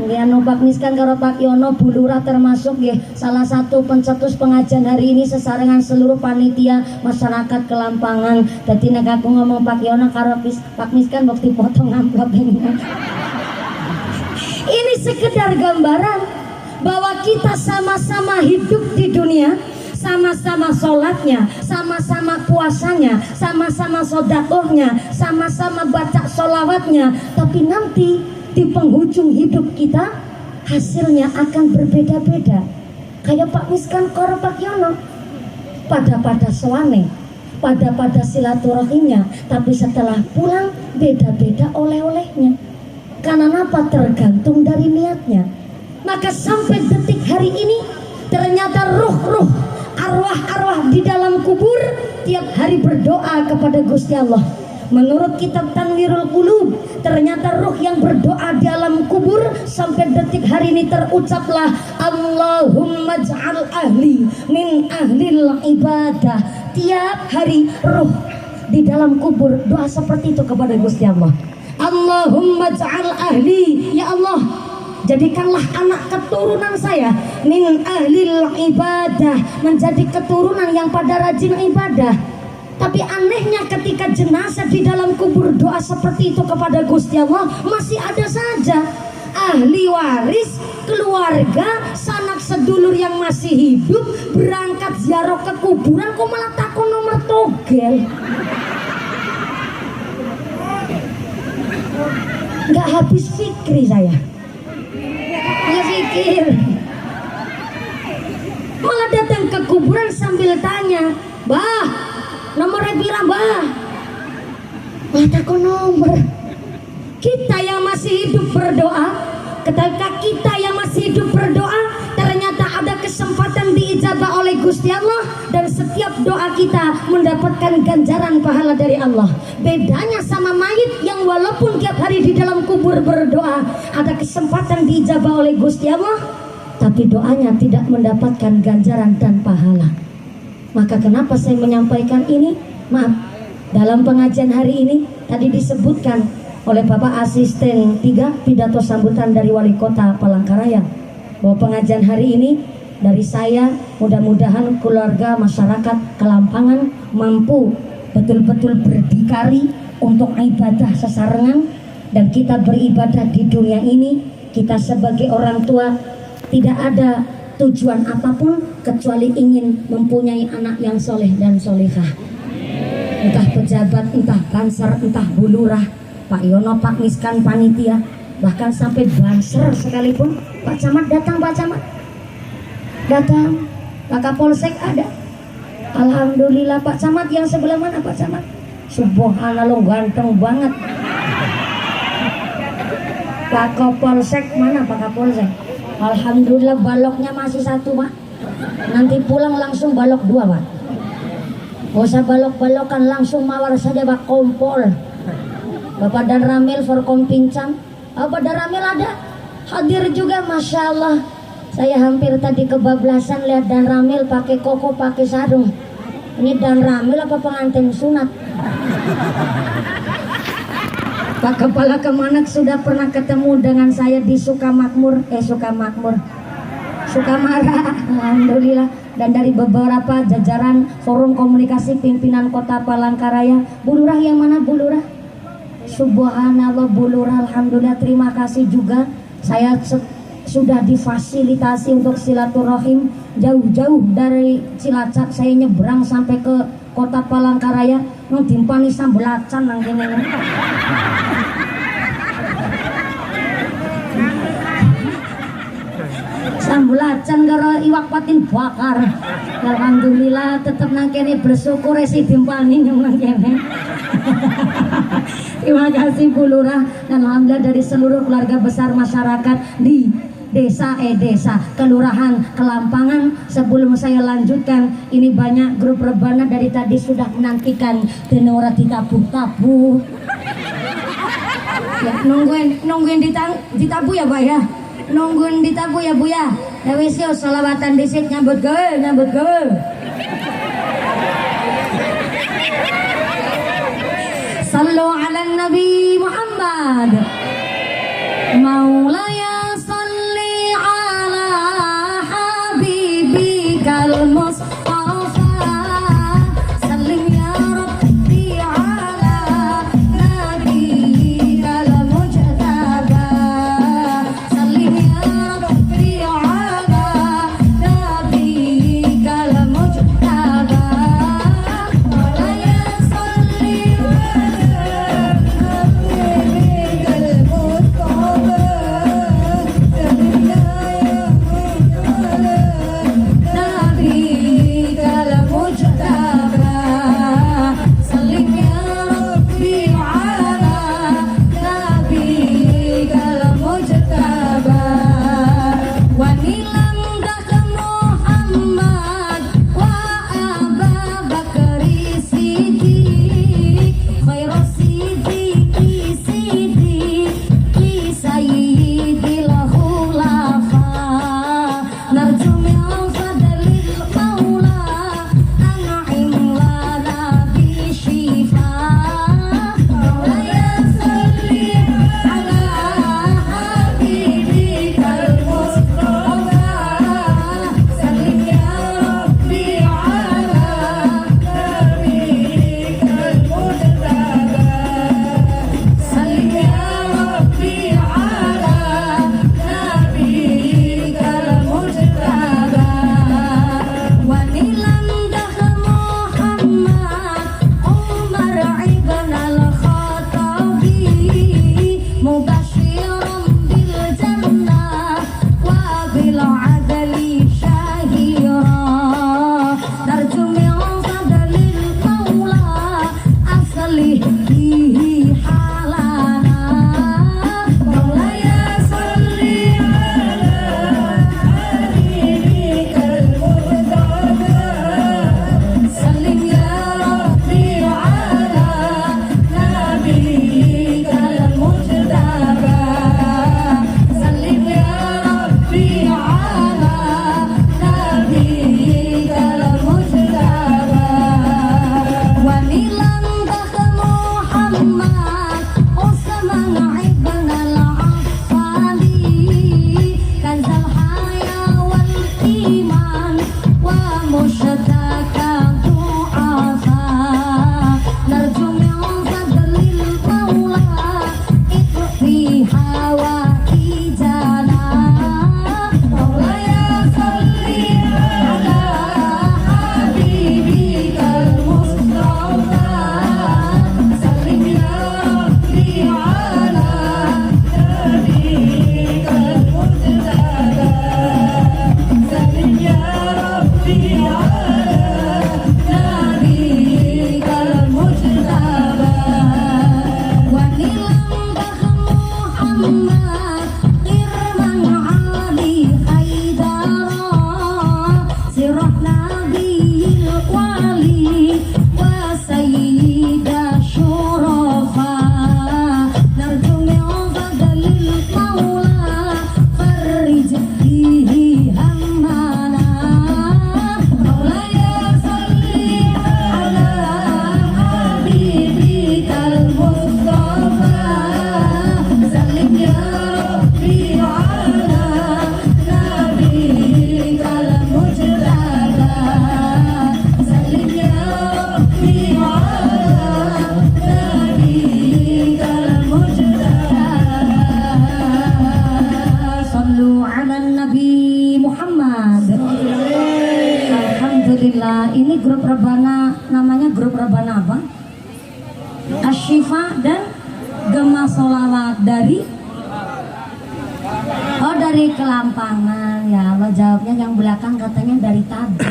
Nggih Pak Miskan karo Pak Yono bulurah termasuk nggih salah satu pencetus pengajian hari ini sesarengan seluruh panitia masyarakat Kelampangan. Dadi nek aku ngomong Pak Yono karo Pak Miskan mbok dipotong amplop ini. Ini sekedar gambaran bahwa kita sama-sama hidup di dunia, sama-sama sholatnya, sama-sama puasanya, sama-sama sodakohnya, sama-sama baca sholawatnya, tapi nanti di penghujung hidup kita hasilnya akan berbeda-beda. Kayak Pak Miskan Koro Pak Yono, pada sewane, pada silaturahimnya, tapi setelah pulang beda-beda oleh-olehnya. Karena apa? Tergantung dari niatnya. Maka sampai detik hari ini ternyata ruh-ruh, arwah-arwah di dalam kubur tiap hari berdoa kepada Gusti Allah. Menurut kitab Tanwirul Qulub, ternyata ruh yang berdoa di alam kubur sampai detik hari ini terucaplah Allahumma ja'al ahli min ahlil ibadah. Tiap hari ruh di dalam kubur doa seperti itu kepada Gusti Allah. Allahumma ja'al ahli, ya Allah, jadikanlah anak keturunan saya min ahlil ibadah, menjadi keturunan yang pada rajin ibadah. Tapi anehnya ketika jenazah di dalam kubur doa seperti itu kepada Gusti Allah, masih ada saja ahli waris, keluarga, sanak sedulur yang masih hidup berangkat ziarah ke kuburan kok malah takon nomor togel. Nggak habis fikri saya. Nggak pikir. Malah datang ke kuburan sambil tanya, "Bah, nomornya pira, Bah?" Malah takon nomor. Kita yang masih hidup berdoa, ketika kita yang masih hidup berdoa, ternyata ada kesempatan diijabah oleh Gusti Allah, dan setiap doa kita mendapatkan ganjaran pahala dari Allah. Bedanya sama mayit yang walaupun tiap hari di dalam kubur berdoa, ada kesempatan diijabah oleh Gusti Allah, tapi doanya tidak mendapatkan ganjaran dan pahala. Maka kenapa saya menyampaikan ini? Maaf, dalam pengajian hari ini tadi disebutkan oleh Bapak Asisten 3 pidato sambutan dari Wali Kota Palangkaraya, bahwa pengajian hari ini dari saya, mudah-mudahan keluarga masyarakat Kelampangan mampu betul-betul berdikari untuk ibadah sesarengan, dan kita beribadah di dunia ini, kita sebagai orang tua tidak ada tujuan apapun kecuali ingin mempunyai anak yang soleh dan solehah. Entah pejabat, entah banser, entah bulurah, Pak Yono, Pak Miskan, panitia, bahkan sampai banser sekalipun. Pak Camat datang, Pak Camat datang, Pak Kapolsek ada. Alhamdulillah. Pak Camat yang sebelah mana Pak Camat? Subhanallah, ganteng banget. Pak Kapolsek mana Pak Kapolsek? Alhamdulillah, baloknya masih satu, Pak. Nanti pulang langsung balok 2, Pak. Gak usah balok-balokan, langsung mawar saja Pak Kompol. Bapak Dan Ramil Forkom Pincang, Bapak Dan Ramil ada hadir juga, Masya Allah. Saya hampir tadi kebablasan lihat Dan Ramil pakai koko, pakai sarung. Ini Dan Ramil apa pengantin sunat? Pak Kepala Kemenak sudah pernah ketemu dengan saya di Sukamakmur, Sukamara, alhamdulillah. Dan dari beberapa jajaran Forum Komunikasi Pimpinan Kota Palangkaraya. Bu Lurah yang mana Bu Lurah? Subhanallah, Bu Lurah, alhamdulillah, terima kasih juga. Saya sudah difasilitasi untuk silaturahim jauh-jauh dari Cilacap. Saya nyebrang sampai ke Kota Palangkaraya, nang dimpani sambelacan nang kene. Sambelacan karo iwak patin bakar. Alhamdulillah tetap nang kene bersyukur si dimpani nang kene. Terima kasih Bu Lurah, dan alhamdulillah dari seluruh keluarga besar masyarakat di desa kelurahan Kelampangan. Sebelum saya lanjutkan, ini banyak grup rebana dari tadi sudah menantikan tenora ditabuh-tabuh. Ya, nungguin ditabuh ya Pak ya. Nungguin ditabuh ya Bu ya. Ya wis yo selawatan dhisik nyambut gawe. Sallu ala Nabi Muhammad. Maulaya salli ala habibikal Mustafa. Sallim ya Rabbi ala nabiyikal mujtaba. Sallim ya Rabbi ala ala Nabi Muhammad. Alhamdulillah. Ini grup rebana, namanya grup rebana apa? Asyifa dan Gema Solawat dari Kelampangan. Ya Allah, jawabnya yang belakang katanya dari tadi.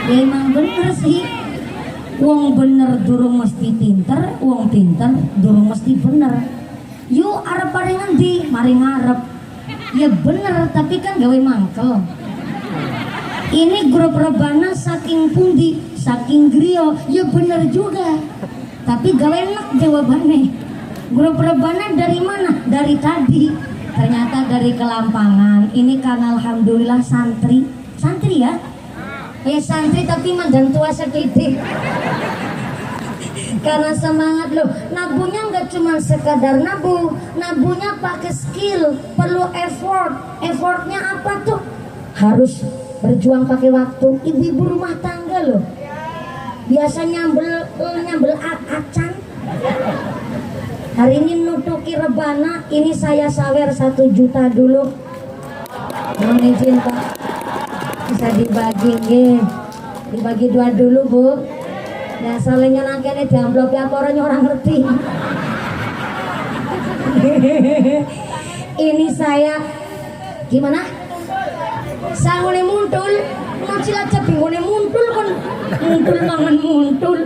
Ya emang bener sih. Wong bener durung mesti pinter, wong pinter durung mesti bener. Yuk arep paring ngendi? Mari ngarep. Ya bener, tapi kan gawe mangkel. Ini grup rebana saking pundi, saking griyo. Ya bener juga, tapi gawe enak jawabannya. Grup rebana dari mana? Dari tadi. Ternyata dari Kelampangan. Ini kan alhamdulillah santri ya. Santri tapi mandan tua sedikit. Karena semangat loh. Nabunya nggak cuma sekadar nabunya pakai skill, perlu effort. Effortnya apa tuh? Harus berjuang pakai waktu. Ibu-ibu rumah tangga loh, biasa nyambel acan. Hari ini nutuki rebana. Ini saya sawer 1 juta dulu. Mohon izin Pak, bisa dibagi 2 dulu Bu. Ya soalnya nangkene di amplop ya orang ngerti. Ini saya gimana? Sangune muntul, cilacap bingone muntul kan, muntul mangan muntul.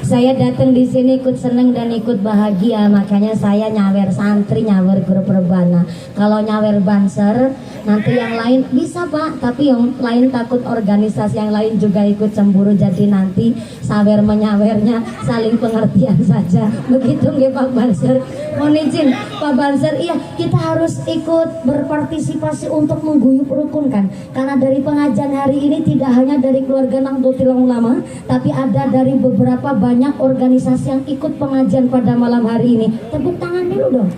Saya datang di sini ikut seneng dan ikut bahagia, makanya saya nyawer santri, nyawer grup rebana. Kalau nyawer banser, nanti yang lain bisa Pak, tapi yang lain takut organisasi yang lain juga ikut cemburu, jadi nanti sawer menyawernya saling pengertian saja. Begitu nggih Pak Banser? Mohon izin Pak Banser, iya kita harus ikut berpartisipasi untuk mengguyup rukun kan, karena dari pengajian hari ini tidak hanya dari keluarga Nahdlatul Ulama, tapi ada dari beberapa banyak organisasi yang ikut pengajian pada malam hari ini. Tepuk tangan dulu dong.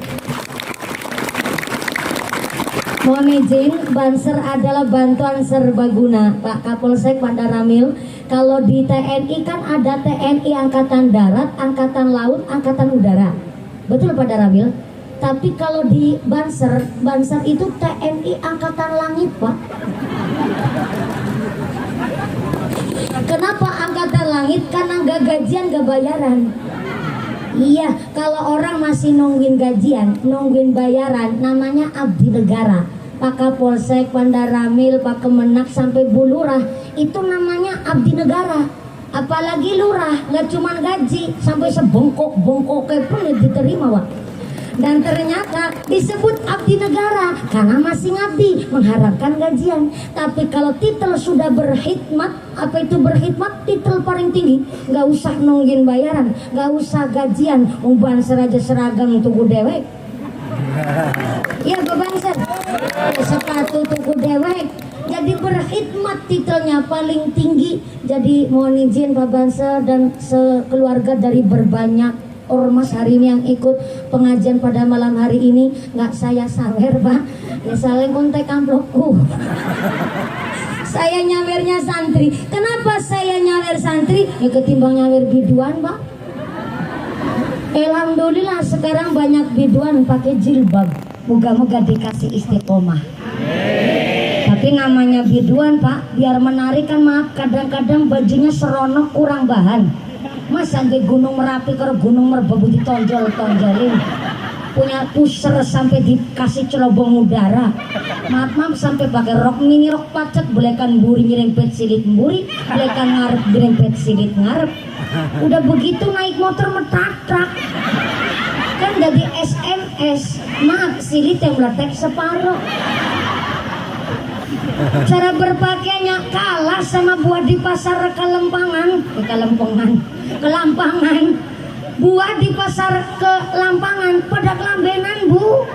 Mohon izin, Banser adalah bantuan serbaguna Pak Kapolsek Pak Daramil. Kalau di TNI kan ada TNI Angkatan Darat, Angkatan Laut, Angkatan Udara. Betul Pak Daramil? Tapi kalau di Banser itu TNI Angkatan Langit Pak. Kenapa Angkatan Langit? Karena nggak gajian, nggak bayaran. Iya, kalau orang masih nungguin gajian, nungguin bayaran, namanya abdi negara. Pak Kapolsek, Pak Daramil, Pak Kemenak sampai Bu Lurah, itu namanya abdi negara. Apalagi lurah, nggak cuma gaji, sampai sebongkok-bongkoknya pun diterima Pak. Dan ternyata disebut abdi negara karena masih ngabdi, mengharapkan gajian. Tapi kalau titel sudah berkhidmat, apa itu berkhidmat? Titel paling tinggi, nggak usah nungguin bayaran, nggak usah gajian, Banser aja seragam tuku dewek. Iya Pak Banser, sepatu tuku dewek. Jadi berkhidmat titelnya paling tinggi. Jadi mohon izin Pak Banser dan sekeluarga dari berbanyak ormas hari ini yang ikut pengajian pada malam hari ini, nggak saya sawer Pak, ya saling kontak amplopku. Saya nyawernya santri. Kenapa saya nyawer santri? Ya ketimbang nyawer biduan Pak. Alhamdulillah sekarang banyak biduan pakai jilbab. Moga-moga dikasih istiqomah. Tapi namanya biduan Pak, biar menarik kan maaf, kadang-kadang bajunya seronok kurang bahan. Masa di Gunung Merapi ke Gunung Merbabu ditonjol-tonjolin, punya pusar sampai dikasih celobong udara. Maaf sampai pakai rok mini, rok pacet, belekan buri nyerempet silit buri, belekan ngarep nyerempet silit ngarep. Udah begitu naik motor metatrak, kan jadi SMS. Maaf silit yang meletek separuh. Cara berpakaiannya kalah sama buah di pasar Kelampangan. Buah di pasar Kelampangan pada kelambenan Bu.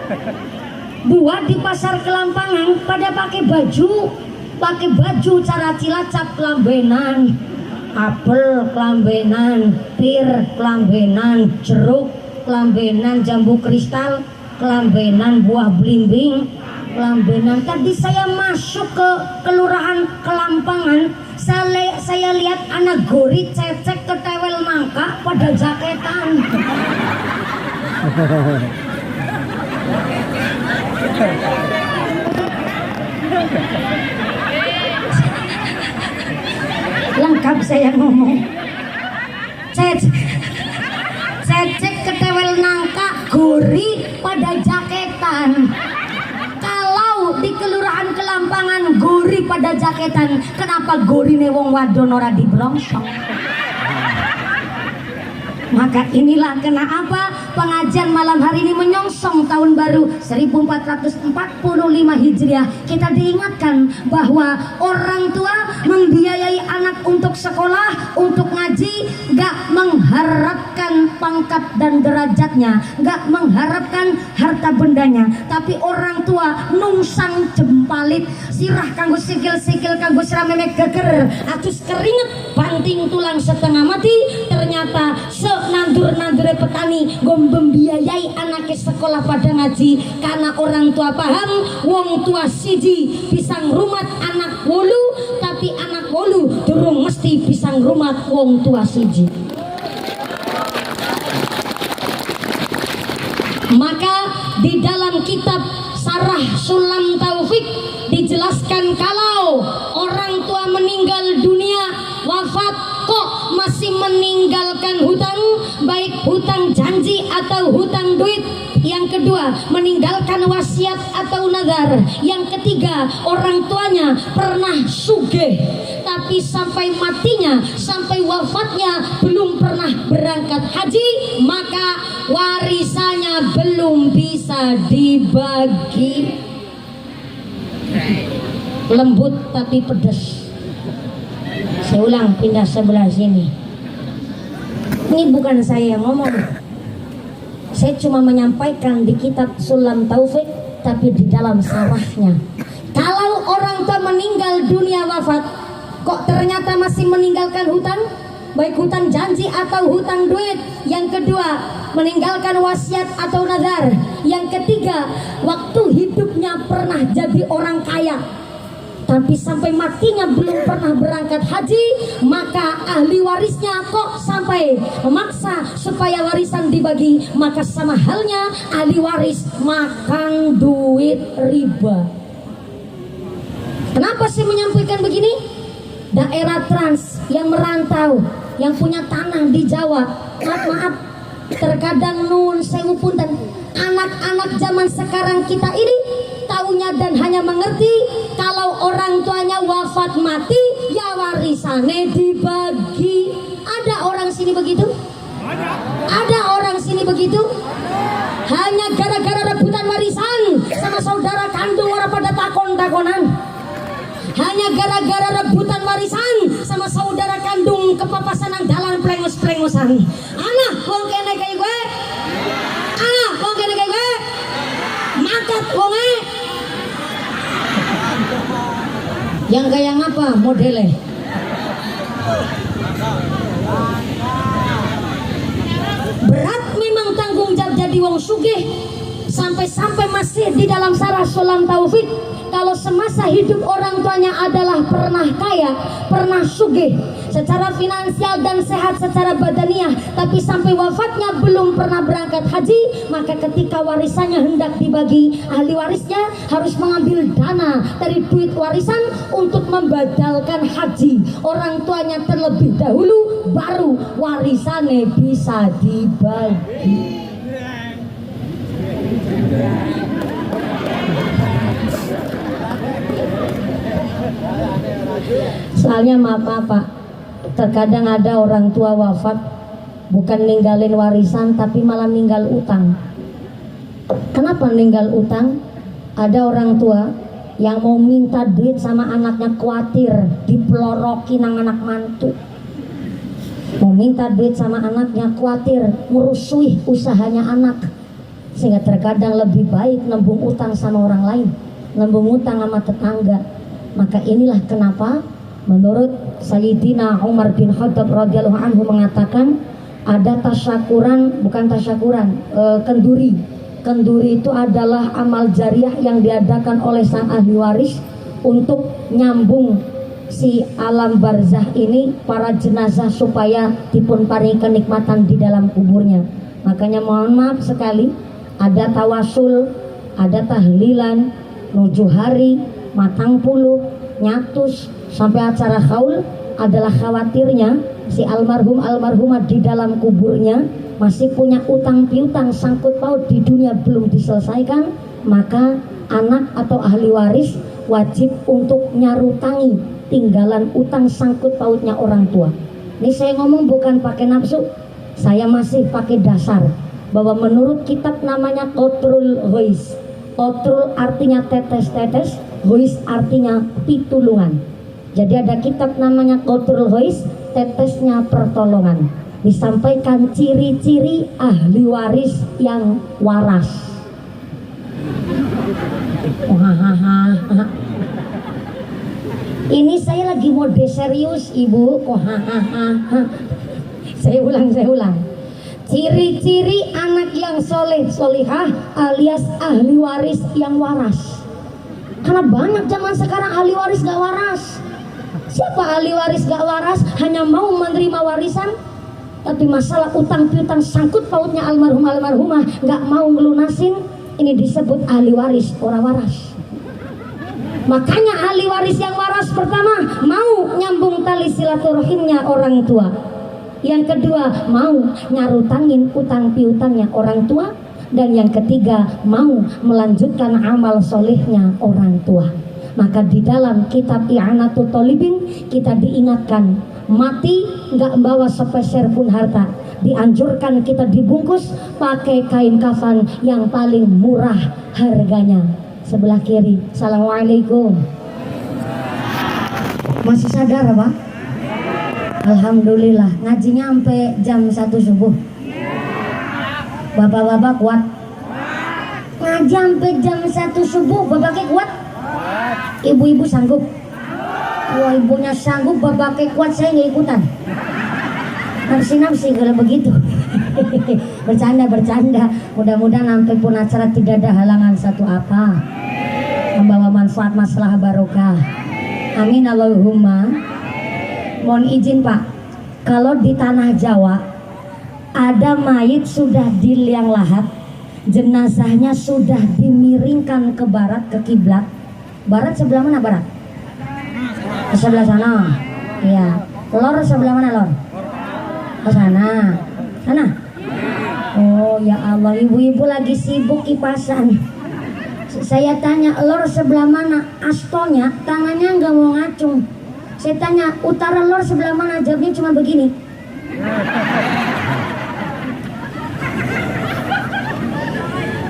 Buah di pasar Kelampangan pada pakai baju cara Cilacap kelambenan, apel kelambenan, pir kelambenan, jeruk kelambenan, jambu kristal kelambenan, buah belimbing kelambenan. Tadi saya masuk ke kelurahan Kelampangan, saya lihat anak gori cecek ketewel mangka pada jaketan. cakap saya ngomong. Cecek ketewel nangka gori pada jaketan. Kalau di Kelurahan Kelampangan gori pada jaketan, kenapa gorine wong wadon ora dibrongsong? Maka inilah kenapa pengajian malam hari ini menyongsong tahun baru 1445 Hijriah. Kita diingatkan bahwa orang tua membiayai anak untuk sekolah, untuk ngaji, gak mengharapkan pangkat dan derajatnya, gak mengharapkan harta bendanya, tapi orang tua nungsang jempalit sirah kanggo sikil-sikil kanggo siramemek geger atus keringet banting tulang setengah mati. Ternyata nandur-nandure petani gombem biayai anaknya sekolah pada ngaji, karena orang tua paham wong tua siji bisa ngrumat anak wolu, tapi anak wolu durung mesti bisa ngrumat wong tua siji. Maka di dalam kitab Sarah Sulam Taufik dijelaskan kalau orang tua meninggal dunia, wafat, kok masih meninggalkan hutang, baik hutang janji atau hutang duit. Yang kedua, meninggalkan wasiat atau nazar. Yang ketiga, orang tuanya pernah sugih, tapi sampai matinya, sampai wafatnya belum pernah berangkat haji, maka warisannya belum bisa dibagi. Lembut tapi pedas. Saya ulang, pindah sebelah sini. Ini bukan saya yang ngomong, saya cuma menyampaikan di kitab Sulam Taufik, tapi di dalam sarahnya. Kalau orang tua meninggal dunia wafat, kok ternyata masih meninggalkan hutang, baik hutang janji atau hutang duit. Yang kedua, meninggalkan wasiat atau nazar. Yang ketiga, waktu hidupnya pernah jadi orang kaya, tapi sampai matinya belum pernah berangkat haji, maka ahli warisnya kok sampai memaksa supaya warisan dibagi, maka sama halnya ahli waris makan duit riba. Kenapa saya menyampaikan begini? Daerah trans yang merantau, yang punya tanah di Jawa, maaf, terkadang nun sewu punten, anak-anak zaman sekarang kita ini taunya dan hanya mengerti kalau orang tuanya wafat mati ya warisannya dibagi. Ada orang sini begitu? Ada orang sini begitu? Hanya gara-gara rebutan warisan sama saudara kandung orang pada takon-takonan. Hanya gara-gara rebutan warisan sama saudara kandung kepapasan nang dalan plengos-plengosan. Anak wong kene kayak gue. Anak wong kene kayak gue. Makat wonge. Yang kayak apa modelnya? Berat memang tanggung jawab jadi wong sugih. Sampai-sampai masih di dalam Sarah Sulam Taufik, kalau semasa hidup orang tuanya adalah pernah kaya, pernah sugih secara finansial dan sehat secara badaniah, tapi sampai wafatnya belum pernah berangkat haji, maka ketika warisannya hendak dibagi, ahli warisnya harus mengambil dana dari duit warisan untuk membadalkan haji orang tuanya terlebih dahulu, baru warisannya bisa dibagi. Soalnya maaf Pak, terkadang ada orang tua wafat bukan ninggalin warisan tapi malah ninggal utang. Kenapa ninggal utang? Ada orang tua yang mau minta duit sama anaknya, khawatir dipelorokin nang anak mantu. Mau minta duit sama anaknya, khawatir merusuhi usahanya anak, sehingga terkadang lebih baik nembung utang sama orang lain, nembung utang sama tetangga. Maka inilah kenapa menurut Sayyidina Umar bin Khattab radhiyallahu anhu mengatakan ada tasyakuran, bukan tasyakuran, kenduri. Kenduri itu adalah amal jariah yang diadakan oleh sang ahli waris untuk nyambung si alam barzah ini, para jenazah, supaya dipun paringi kenikmatan di dalam kuburnya. Makanya mohon maaf sekali, ada tawasul, ada tahlilan, nujuh hari, matang puluh, nyatus, sampai acara haul, adalah khawatirnya si almarhum almarhumah di dalam kuburnya masih punya utang piutang sangkut paut di dunia belum diselesaikan, maka anak atau ahli waris wajib untuk nyarutangi tinggalan utang sangkut pautnya orang tua. Ini saya ngomong bukan pakai nafsu, saya masih pakai dasar bahwa menurut kitab namanya Qatrul Ghois. Qatrul artinya tetes-tetes, Ghois artinya pitulungan. Jadi ada kitab namanya Qatrul Ghois, tetesnya pertolongan. Disampaikan ciri-ciri ahli waris yang waras. Ini saya lagi mode serius ibu. Saya ulang. Ciri-ciri anak yang soleh solihah alias ahli waris yang waras. Karena banyak zaman sekarang ahli waris gak waras. Siapa ahli waris gak waras? Hanya mau menerima warisan, tapi masalah utang piutang sangkut pautnya almarhum almarhumah gak mau ngelunasin. Ini disebut ahli waris orang waras. Makanya ahli waris yang waras pertama mau nyambung tali silaturahimnya orang tua. Yang kedua mau nyarutangin utang piutangnya orang tua. Dan yang ketiga mau melanjutkan amal solehnya orang tua. Maka di dalam kitab I'anatul Thalibin kita diingatkan, mati nggak bawa sepeser pun harta. Dianjurkan kita dibungkus pakai kain kafan yang paling murah harganya. Sebelah kiri. Assalamualaikum. Masih sadar apa? Alhamdulillah. Ngajinya sampai jam 1 subuh. Bapak-bapak kuat? Ngaji sampai jam 1 subuh. Bapaknya kuat? Ibu-ibu sanggup? Wah, ibunya sanggup, bapaknya kuat, saya nggak ikutan. Nafsi kalau begitu. Bercanda. Mudah-mudahan sampai pun acara tidak ada halangan satu apa, membawa manfaat masalah barokah. Amin Allahumma. Mohon izin Pak, kalau di tanah Jawa ada mayit sudah di liang lahat, jenazahnya sudah dimiringkan ke barat, ke kiblat. Barat sebelah mana barat? Ke sebelah sana. Iya. Lor sebelah mana lor? Ke sana. Sana. Oh ya Allah, ibu-ibu lagi sibuk kipasan. Saya tanya, lor sebelah mana? Astonya tangannya nggak mau ngacung. Saya tanya, utara lor sebelah mana? Jawabnya cuma begini.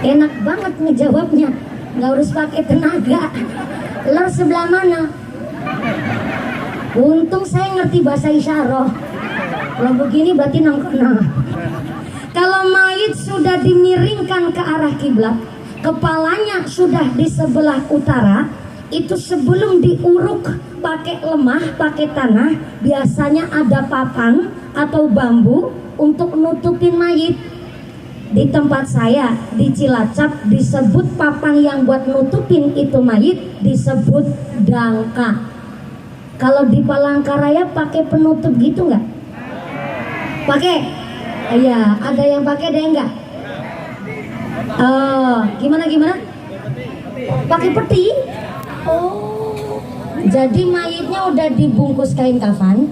Enak banget ngejawabnya, nggak harus pakai tenaga. Lor sebelah mana? Untung saya ngerti bahasa isyarat. Kalau begini berarti nangkena. Kalau mayit sudah dimiringkan ke arah kiblat, kepalanya sudah di sebelah utara, itu sebelum diuruk pakai lemah, pakai tanah, biasanya ada papan atau bambu untuk nutupin mayit. Di tempat saya di Cilacap disebut papan yang buat nutupin itu mayit disebut dangka. Kalau di Palangkaraya pakai penutup gitu nggak? Pakai? Iya, ada yang pakai, ada yang enggak? Gimana? Pakai peti? Oh, jadi mayitnya udah dibungkus kain kafan,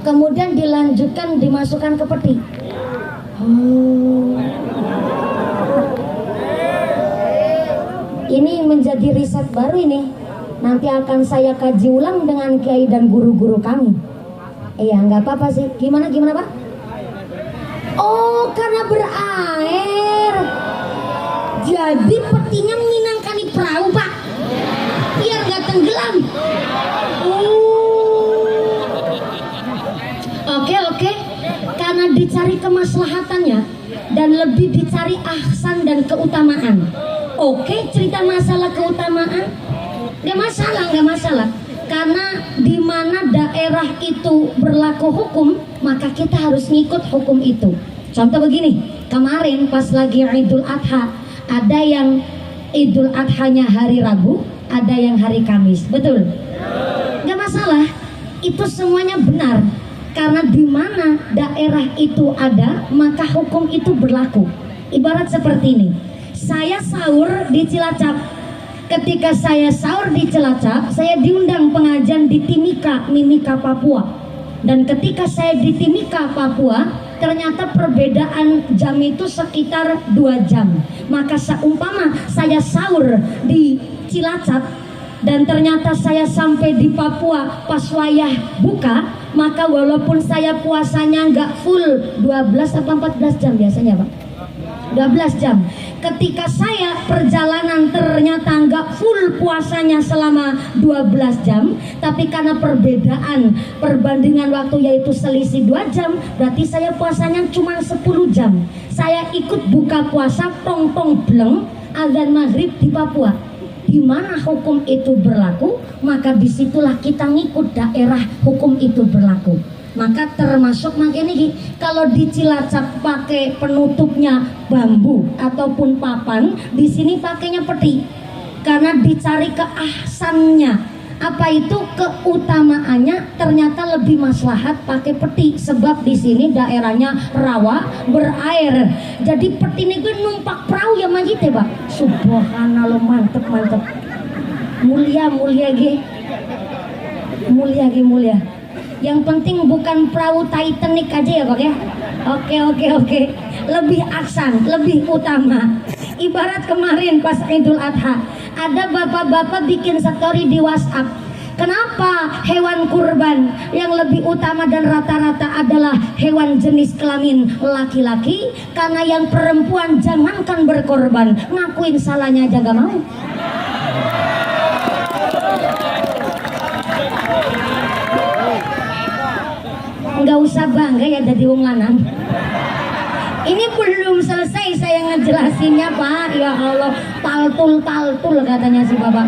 kemudian dilanjutkan dimasukkan ke peti. Oh, ini menjadi riset baru ini. Nanti akan saya kaji ulang dengan kiai dan guru-guru kami. Iya, nggak apa-apa sih. Gimana Pak? Oh, karena berair. Jadi petinya menginangkan di perahu Pak, biar nggak tenggelam. Oke. Karena dicari kemaslahatannya dan lebih dicari ahsan dan keutamaan. Oke, cerita masalah keutamaan nggak masalah. Karena di mana daerah itu berlaku hukum, maka kita harus ngikut hukum itu. Contoh begini, kemarin pas lagi Idul Adha, ada yang Idul Adhanya hari Rabu, ada yang hari Kamis, betul? Nggak masalah, itu semuanya benar. Karena di mana daerah itu ada, maka hukum itu berlaku. Ibarat seperti ini, saya sahur di Cilacap. Ketika saya sahur di Cilacap, saya diundang pengajian di Mimika, Papua. Dan ketika saya di Timika, Papua, ternyata perbedaan jam itu sekitar 2 jam. Maka seumpama saya sahur di Cilacap dan ternyata saya sampai di Papua pas wayah buka, maka walaupun saya puasanya nggak full 12 atau 14 jam biasanya Pak, 12 jam. Ketika saya perjalanan ternyata nggak full puasanya selama 12 jam, tapi karena perbandingan waktu yaitu selisih 2 jam, berarti saya puasanya cuma 10 jam. Saya ikut buka puasa tong-tong bleng azan maghrib di Papua. Di mana hukum itu berlaku, maka disitulah kita ngikut daerah hukum itu berlaku. Maka termasuk makanya nih, kalau di Cilacap pakai penutupnya bambu ataupun papan, di sini pakainya peti. Karena dicari keahsannya. Apa itu keutamaannya? Ternyata lebih maslahat pakai peti, sebab di sini daerahnya rawa berair. Jadi peti ini gue numpak perahu ya majid ya Pak. Subhanallah, mantep. Mulia mulia. Yang penting bukan perahu Titanic aja ya Pak ya. Oke. Lebih aksan, lebih utama. Ibarat kemarin pas Idul Adha, ada bapak-bapak bikin story di WhatsApp. Kenapa hewan kurban yang lebih utama dan rata-rata adalah hewan jenis kelamin laki-laki? Karena yang perempuan jangankan berkorban, ngakuin salahnya aja gak mau. Nggak usah bangga ya jadi wong lanang. Ini belum selesai saya ngejelasinnya Pak. Ya Allah, taltul katanya si bapak.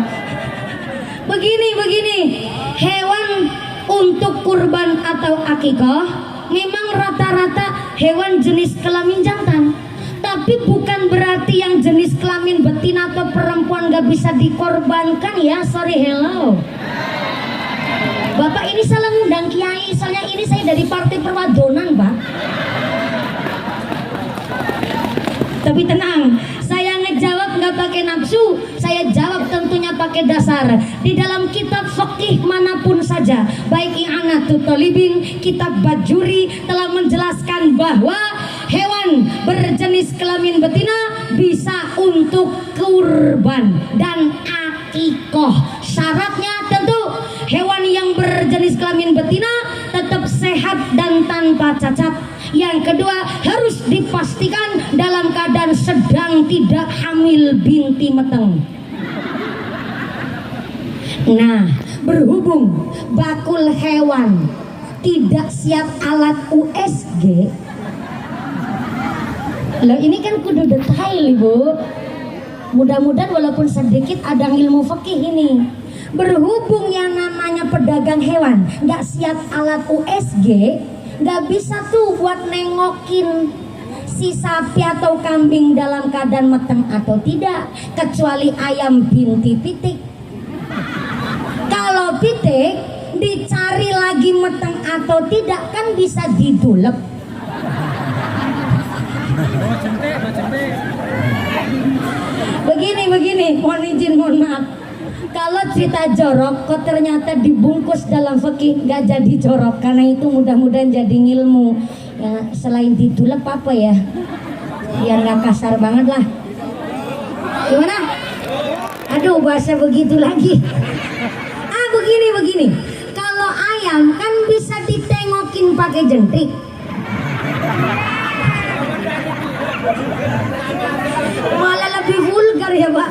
Begini, hewan untuk kurban atau akikah memang rata-rata hewan jenis kelamin jantan. Tapi bukan berarti yang jenis kelamin betina atau perempuan gak bisa dikorbankan ya. Sorry, hello Bapak, ini salah ngundang kiai, soalnya ini saya dari partai perwadonan Pak. Tapi tenang, saya ngejawab nggak pakai nafsu, saya jawab tentunya pakai dasar. Di dalam kitab fikih manapun saja, baik I'anatul Talibin, kitab Bajuri telah menjelaskan bahwa hewan berjenis kelamin betina bisa untuk kurban dan akikoh. Syaratnya tentu hewan yang berjenis kelamin betina tetap sehat dan tanpa cacat. Yang kedua, harus dipastikan dalam keadaan sedang tidak hamil binti meteng. Nah, berhubung bakul hewan tidak siap alat USG, loh ini kan kudu detail Ibu. Mudah-mudahan walaupun sedikit ada ilmu fikih ini. Berhubung yang namanya pedagang hewan nggak siap alat USG, nggak bisa tuh buat nengokin si sapi atau kambing dalam keadaan matang atau tidak, kecuali ayam binti pitik. Kalau pitik dicari lagi matang atau tidak kan bisa didulep. Begini, mohon izin, mohon maaf. Kalau cerita jorok kok ternyata dibungkus dalam fikih nggak jadi jorok, karena itu mudah-mudahan jadi ngilmu. Ya, selain didulep apa ya? Biar nggak kasar banget lah. Gimana? Aduh, bahasa begitu lagi. Begini. Kalau ayam kan bisa ditengokin pakai jentrik. Malah lebih vulgar ya Pak.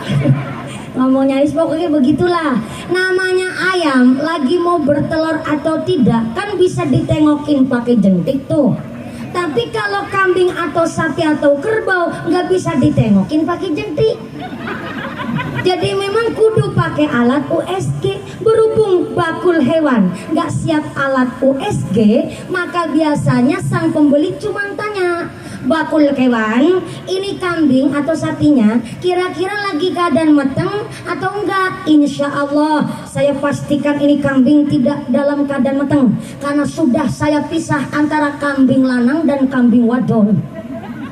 Ngomong nyaris, pokoknya begitulah. Namanya ayam lagi mau bertelur atau tidak kan bisa ditengokin pakai jentik tuh. Tapi kalau kambing atau sapi atau kerbau nggak bisa ditengokin pakai jentik. Jadi memang kudu pakai alat USG. Berhubung bakul hewan nggak siap alat USG, maka biasanya sang pembeli cuma tanya, bakul hewan ini kambing atau sapinya kira-kira lagi keadaan matang atau enggak? Insya Allah saya pastikan ini kambing tidak dalam keadaan matang, karena sudah saya pisah antara kambing lanang dan kambing wadon.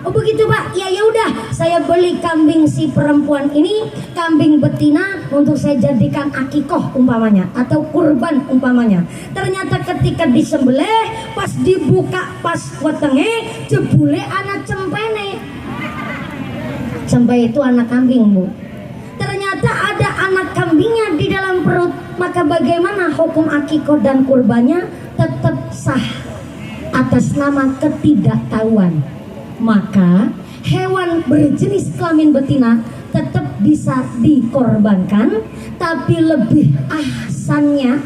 Oh begitu Pak, ya udah, saya beli kambing si perempuan ini, kambing betina untuk saya jadikan akikoh umpamanya atau kurban umpamanya. Ternyata ketika disembelih, pas dibuka pas wetenge, jebule anak cempene. Cempe itu anak kambing Bu. Ternyata ada anak kambingnya di dalam perut. Maka bagaimana hukum akikoh dan kurbannya? Tetap sah atas nama ketidaktahuan. Maka hewan berjenis kelamin betina tetap bisa dikorbankan, tapi lebih ahsannya,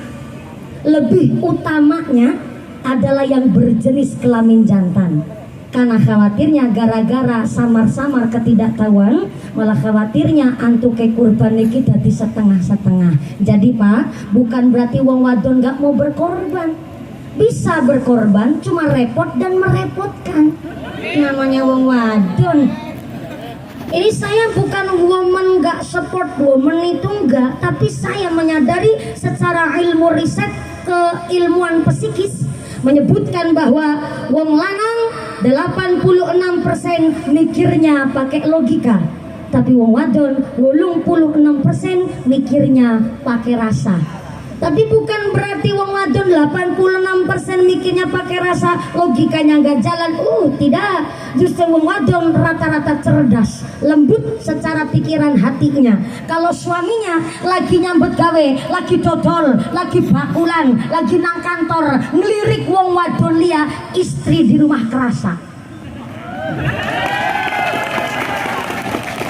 lebih utamanya adalah yang berjenis kelamin jantan. Karena khawatirnya gara-gara samar-samar ketidaktahuan, malah khawatirnya antuk ke kurban kita di setengah-setengah. Jadi Pak, bukan berarti wong wadon gak mau berkorban. Bisa berkorban, cuma repot dan merepotkan. Namanya wong wadon. Ini saya bukan woman gak support woman itu enggak, tapi saya menyadari secara ilmu riset keilmuan psikis menyebutkan bahwa wong lanang 86% mikirnya pakai logika, tapi wong wadon 86% mikirnya pakai rasa. Tapi bukan berarti wong wadon 86% mikirnya pakai rasa, logikanya nggak jalan. Tidak. Justru wong wadon rata-rata cerdas, lembut secara pikiran hatinya. Kalau suaminya lagi nyambut gawe, lagi dodol, lagi bakulan, lagi nang kantor, ngelirik wong wadon lia, istri di rumah kerasa.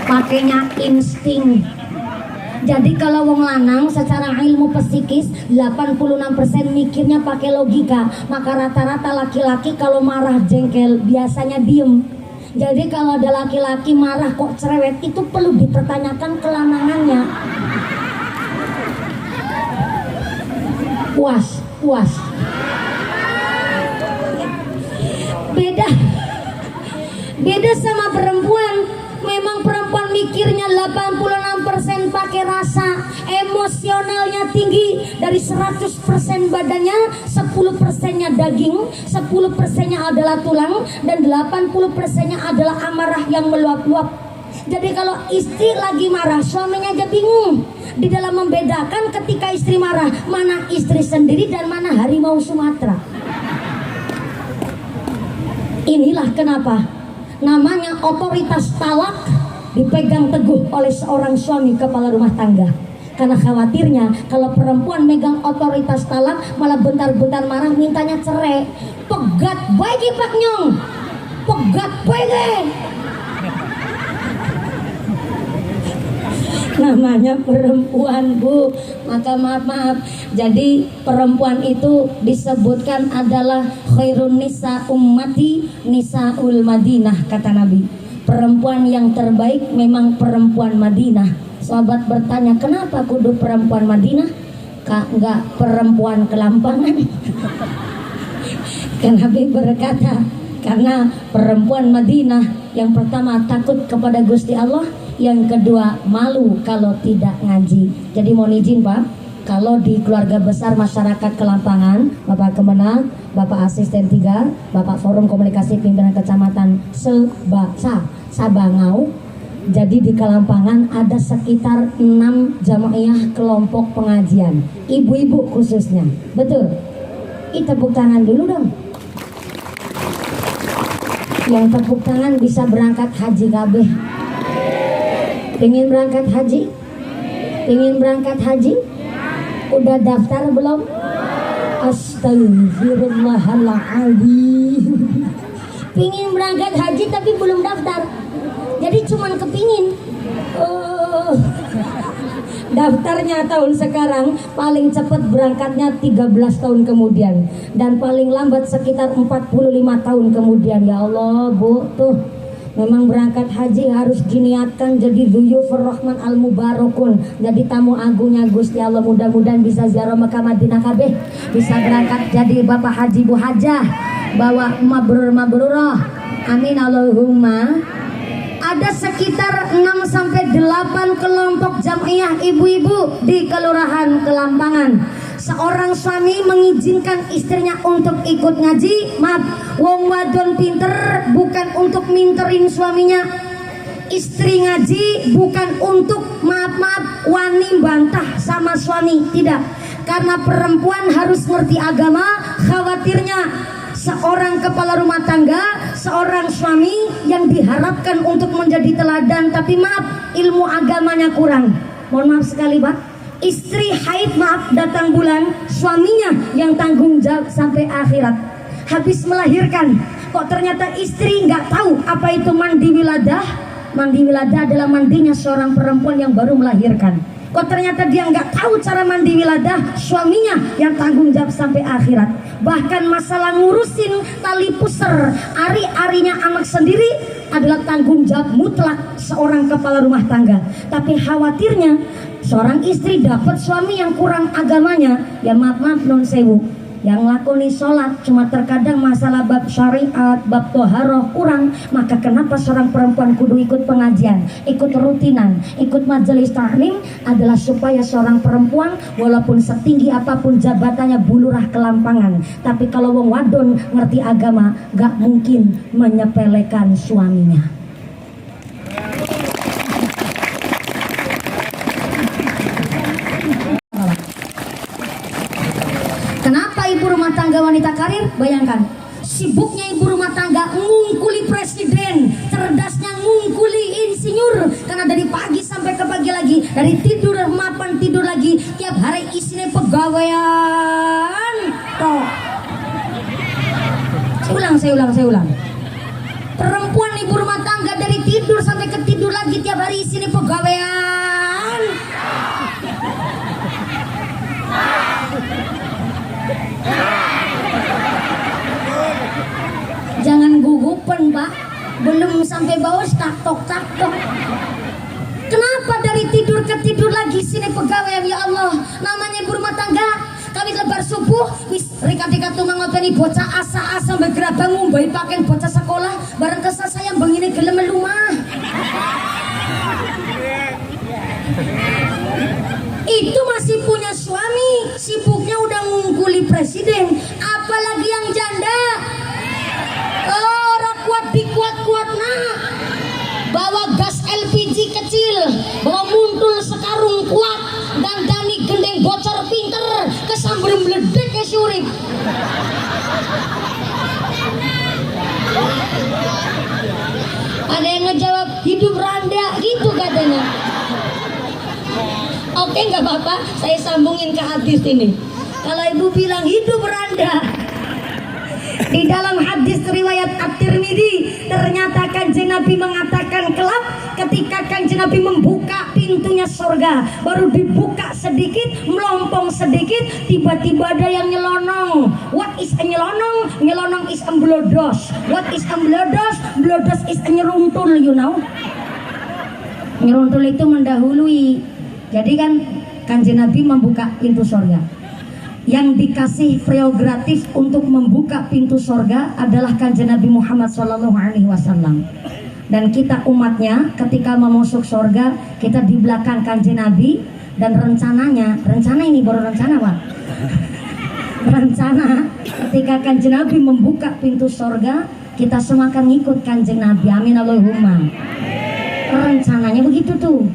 Pakainya insting. Jadi kalau wong lanang secara ilmu psikis 86% mikirnya pakai logika, maka rata-rata laki-laki kalau marah jengkel biasanya diem. Jadi kalau ada laki-laki marah kok cerewet, itu perlu dipertanyakan kelanangannya. Puas. Beda sama perempuan. Memang perempuan mikirnya 86% pakai rasa, emosionalnya tinggi. Dari 100% badannya, 10%-nya daging, 10%-nya adalah tulang, dan 80%-nya adalah amarah yang meluap-luap. Jadi kalau istri lagi marah, suaminya aja bingung di dalam membedakan ketika istri marah, mana istri sendiri dan mana harimau Sumatera. Inilah kenapa namanya otoritas talak dipegang teguh oleh seorang suami kepala rumah tangga. Karena khawatirnya kalau perempuan megang otoritas talak, malah bentar-bentar marah mintanya cerai. Pegat baik Pak Nyong, pegat baik. Namanya perempuan Bu, maka maaf. Jadi perempuan itu disebutkan adalah khairun nisa ummati nisaul Madinah, kata Nabi. Perempuan yang terbaik memang perempuan Madinah. Sahabat bertanya, kenapa kudu perempuan Madinah? Enggak perempuan Kelampangan. Kan Nabi berkata, karena perempuan Madinah yang pertama takut kepada Gusti Allah, yang kedua malu kalau tidak ngaji. Jadi mohon izin Pak, kalau di keluarga besar masyarakat Kelampangan, Bapak Kemenang, Bapak Asisten 3, Bapak Forum Komunikasi Pimpinan Kecamatan Sabangau, jadi di Kelampangan ada sekitar 6 jamaah kelompok pengajian, ibu-ibu khususnya. Betul? Tepuk tangan dulu dong. Yang tepuk tangan bisa berangkat haji kabeh. Pengen berangkat haji? Pengen berangkat haji? Udah daftar belum? Astagfirullahaladzim. Pengen berangkat haji tapi belum daftar. Jadi cuman kepingin. Daftarnya tahun sekarang, paling cepat berangkatnya 13 tahun kemudian, dan paling lambat sekitar 45 tahun kemudian. Ya Allah Bu, tuh memang berangkat haji harus diniatkan jadi dhuyufur rahman al mubarakun, jadi tamu agungnya Gusti Allah. Mudah-mudahan bisa ziarah Mekah Madinah kabeh, bisa berangkat jadi Bapak Haji Bu Hajah, bawa mabrur-mabruroh. Amin Allahumma. Ada sekitar 6-8 kelompok jamiah ibu-ibu di Kelurahan Kelampangan. Seorang suami mengizinkan istrinya untuk ikut ngaji, maaf, wong wadon pinter bukan untuk minterin suaminya. Istri ngaji bukan untuk maaf wani bantah sama suami, tidak. Karena perempuan harus ngerti agama. Khawatirnya seorang kepala rumah tangga, seorang suami yang diharapkan untuk menjadi teladan, tapi maaf, ilmu agamanya kurang. Mohon maaf sekali Pak, istri haid maaf datang bulan, suaminya yang tanggung jawab sampai akhirat. Habis melahirkan, kok ternyata istri nggak tahu apa itu mandi wiladah. Mandi wiladah adalah mandinya seorang perempuan yang baru melahirkan. Kok ternyata dia nggak tahu cara mandi wiladah, suaminya yang tanggung jawab sampai akhirat. Bahkan masalah ngurusin tali pusar ari-arinya anak sendiri adalah tanggung jawab mutlak seorang kepala rumah tangga. Tapi khawatirnya seorang istri dapat suami yang kurang agamanya, ya maaf non sewu, yang lakoni sholat cuma terkadang masalah bab syariat, bab toharoh kurang. Maka kenapa seorang perempuan kudu ikut pengajian, ikut rutinan, ikut majelis taklim, adalah supaya seorang perempuan walaupun setinggi apapun jabatannya bulurah kelampangan, tapi kalau wong wadon ngerti agama gak mungkin menyepelekan suaminya. Kenapa ibu rumah tangga wanita karir? Bayangkan, sibuknya ibu rumah tangga ngungkuli presiden, cerdasnya ngungkuli insinyur. Karena dari pagi sampai ke pagi lagi, dari tidur mapan tidur lagi, tiap hari isinya pegawaian. Toh. Saya ulang. Perempuan ibu rumah tangga dari tidur sampai ke tidur lagi, tiap hari isinya pegawaian. Jangan gugupan Pak, belum sampai bawah taktok. Kenapa dari tidur ke tidur lagi sini pegawai? Ya Allah, namanya ibu rumah tangga. Kami lebar subuh, wis rika-rika tungang ngopeni bocah asa-asa bergerabang ngumbai pakaian bocah sekolah, bareng kesal saya begini gelem melumah. Itu masih punya suami, sibuknya udah ngungkuli presiden, apalagi yang janda. Orang kuat dikuat nak, bawa gas LPG kecil, bawa muntul sekarung kuat, dan dani gendeng bocor pinter, kesambel meledek ke syurip. Ada yang ngejawab hidup randa gitu katanya. Oke, nggak apa-apa, saya sambungin ke hadis ini. Kalau ibu bilang hidup randa, di dalam hadis riwayat At-Tirmidzi, ternyata Kanjeng Nabi mengatakan kelak ketika Kanjeng Nabi membuka pintunya surga, baru dibuka sedikit, melompong sedikit, tiba-tiba ada yang nyelonong. What is a nyelonong? Nyelonong is amblodos. What is amblodos? Amblodos is a nyeruntul, you know. Nyeruntul itu mendahului. Jadi kan Kanjeng Nabi membuka pintu surga. Yang dikasih prerogatif untuk membuka pintu surga adalah Kanjeng Nabi Muhammad SAW. Dan kita umatnya ketika mau masuk surga, kita di belakang Kanjeng Nabi. Dan rencana ini baru rencana Pak. Rencana ketika Kanjeng Nabi membuka pintu surga, kita semua akan ngikut Kanjeng Nabi. Amin Allahumma. Rencananya begitu tuh.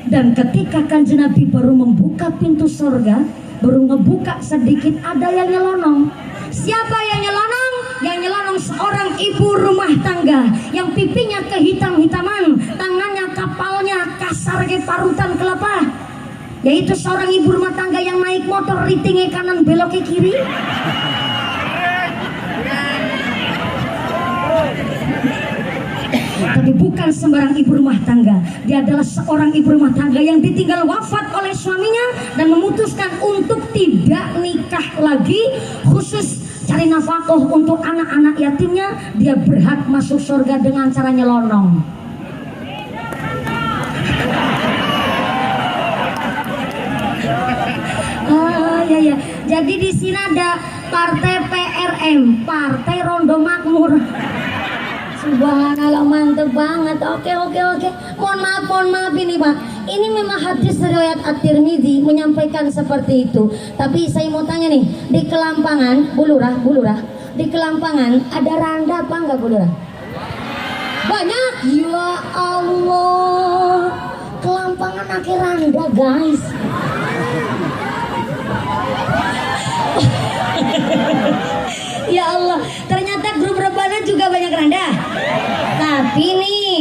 Dan ketika Kanjeng Nabi baru membuka pintu surga, baru ngebuka sedikit, ada yang nyelonong. Siapa yang nyelonong? Yang nyelonong seorang ibu rumah tangga yang pipinya kehitam-hitaman, tangannya kapalnya kasar kayak parutan kelapa. Yaitu seorang ibu rumah tangga yang naik motor ritingnya kanan belok ke kiri. Tapi bukan sembarang ibu rumah tangga. Dia adalah seorang ibu rumah tangga yang ditinggal wafat oleh suaminya dan memutuskan untuk tidak nikah lagi, khusus cari nafkah untuk anak-anak yatimnya. Dia berhak masuk surga dengan cara nyelonong. Ya. Jadi di sini ada partai PRM, Partai Rondo Makmur. Subhanallah, mantep banget. Oke. Mohon maaf ini Pak. Ini memang hadis riwayat At-Tirmidzi menyampaikan seperti itu. Tapi saya mau tanya nih, di Kelampangan, Bulurah, di Kelampangan ada randa apa enggak Bulurah? Banyak. Ya Allah, Kelampangan akhir randa guys. Ya Allah, ternyata grup rebana juga banyak randa. Tapi nih,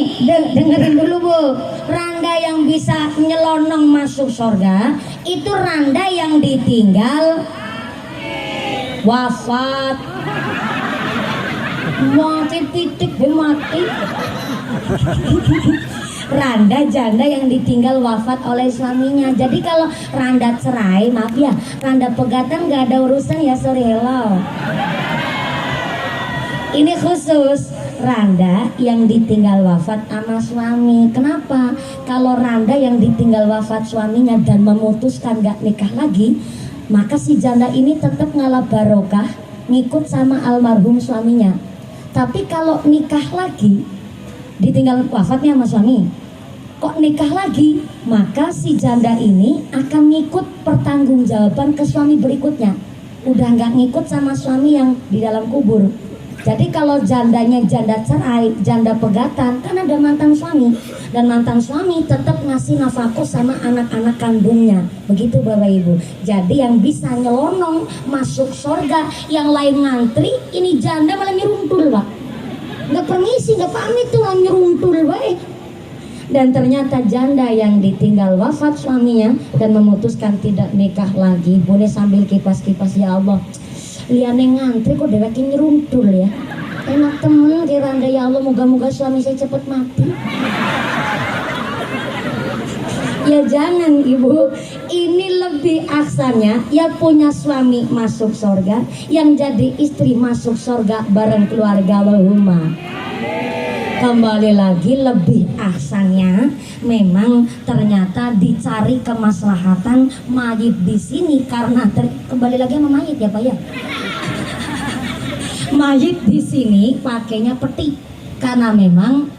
dengerin dulu Bu, randa yang bisa nyelonong masuk surga itu randa yang ditinggal wafat. Mati titik mati. Randa janda yang ditinggal wafat oleh suaminya. Jadi kalau randa cerai, maaf ya, randa pegatan gak ada urusan ya, sorry hello. Ini khusus randa yang ditinggal wafat sama suami. Kenapa? Kalau randa yang ditinggal wafat suaminya dan memutuskan gak nikah lagi, maka si janda ini tetap ngalah barokah ngikut sama almarhum suaminya. Tapi kalau nikah lagi, ditinggal wafatnya sama suami, kok nikah lagi, maka si janda ini akan ngikut pertanggungjawaban ke suami berikutnya. Udah nggak ngikut sama suami yang di dalam kubur. Jadi kalau jandanya janda cerai, janda pegatan, kan ada mantan suami, dan mantan suami tetap ngasih nafkah sama anak-anak kandungnya. Begitu Bapak Ibu. Jadi yang bisa nyelonong masuk surga, yang lain ngantri, ini janda malah nyeruntul Pak. Nggak permisi, nggak pamit tuh, nyeruntul baik. Dan ternyata janda yang ditinggal wafat suaminya dan memutuskan tidak nikah lagi, boleh sambil kipas-kipas, ya Allah, liane ngantri kok dewek nyeruntul ya. Enak temen kiranda, ya Allah, moga-moga suami saya cepet mati. Ya jangan Ibu, ini lebih aksanya yang punya suami masuk surga, yang jadi istri masuk surga bareng keluarga. Allahumma. Kembali lagi lebih ahsannya memang ternyata dicari kemaslahatan mayit di sini karena kembali lagi sama mayit ya Pak ya. Mayit di sini pakainya peti karena memang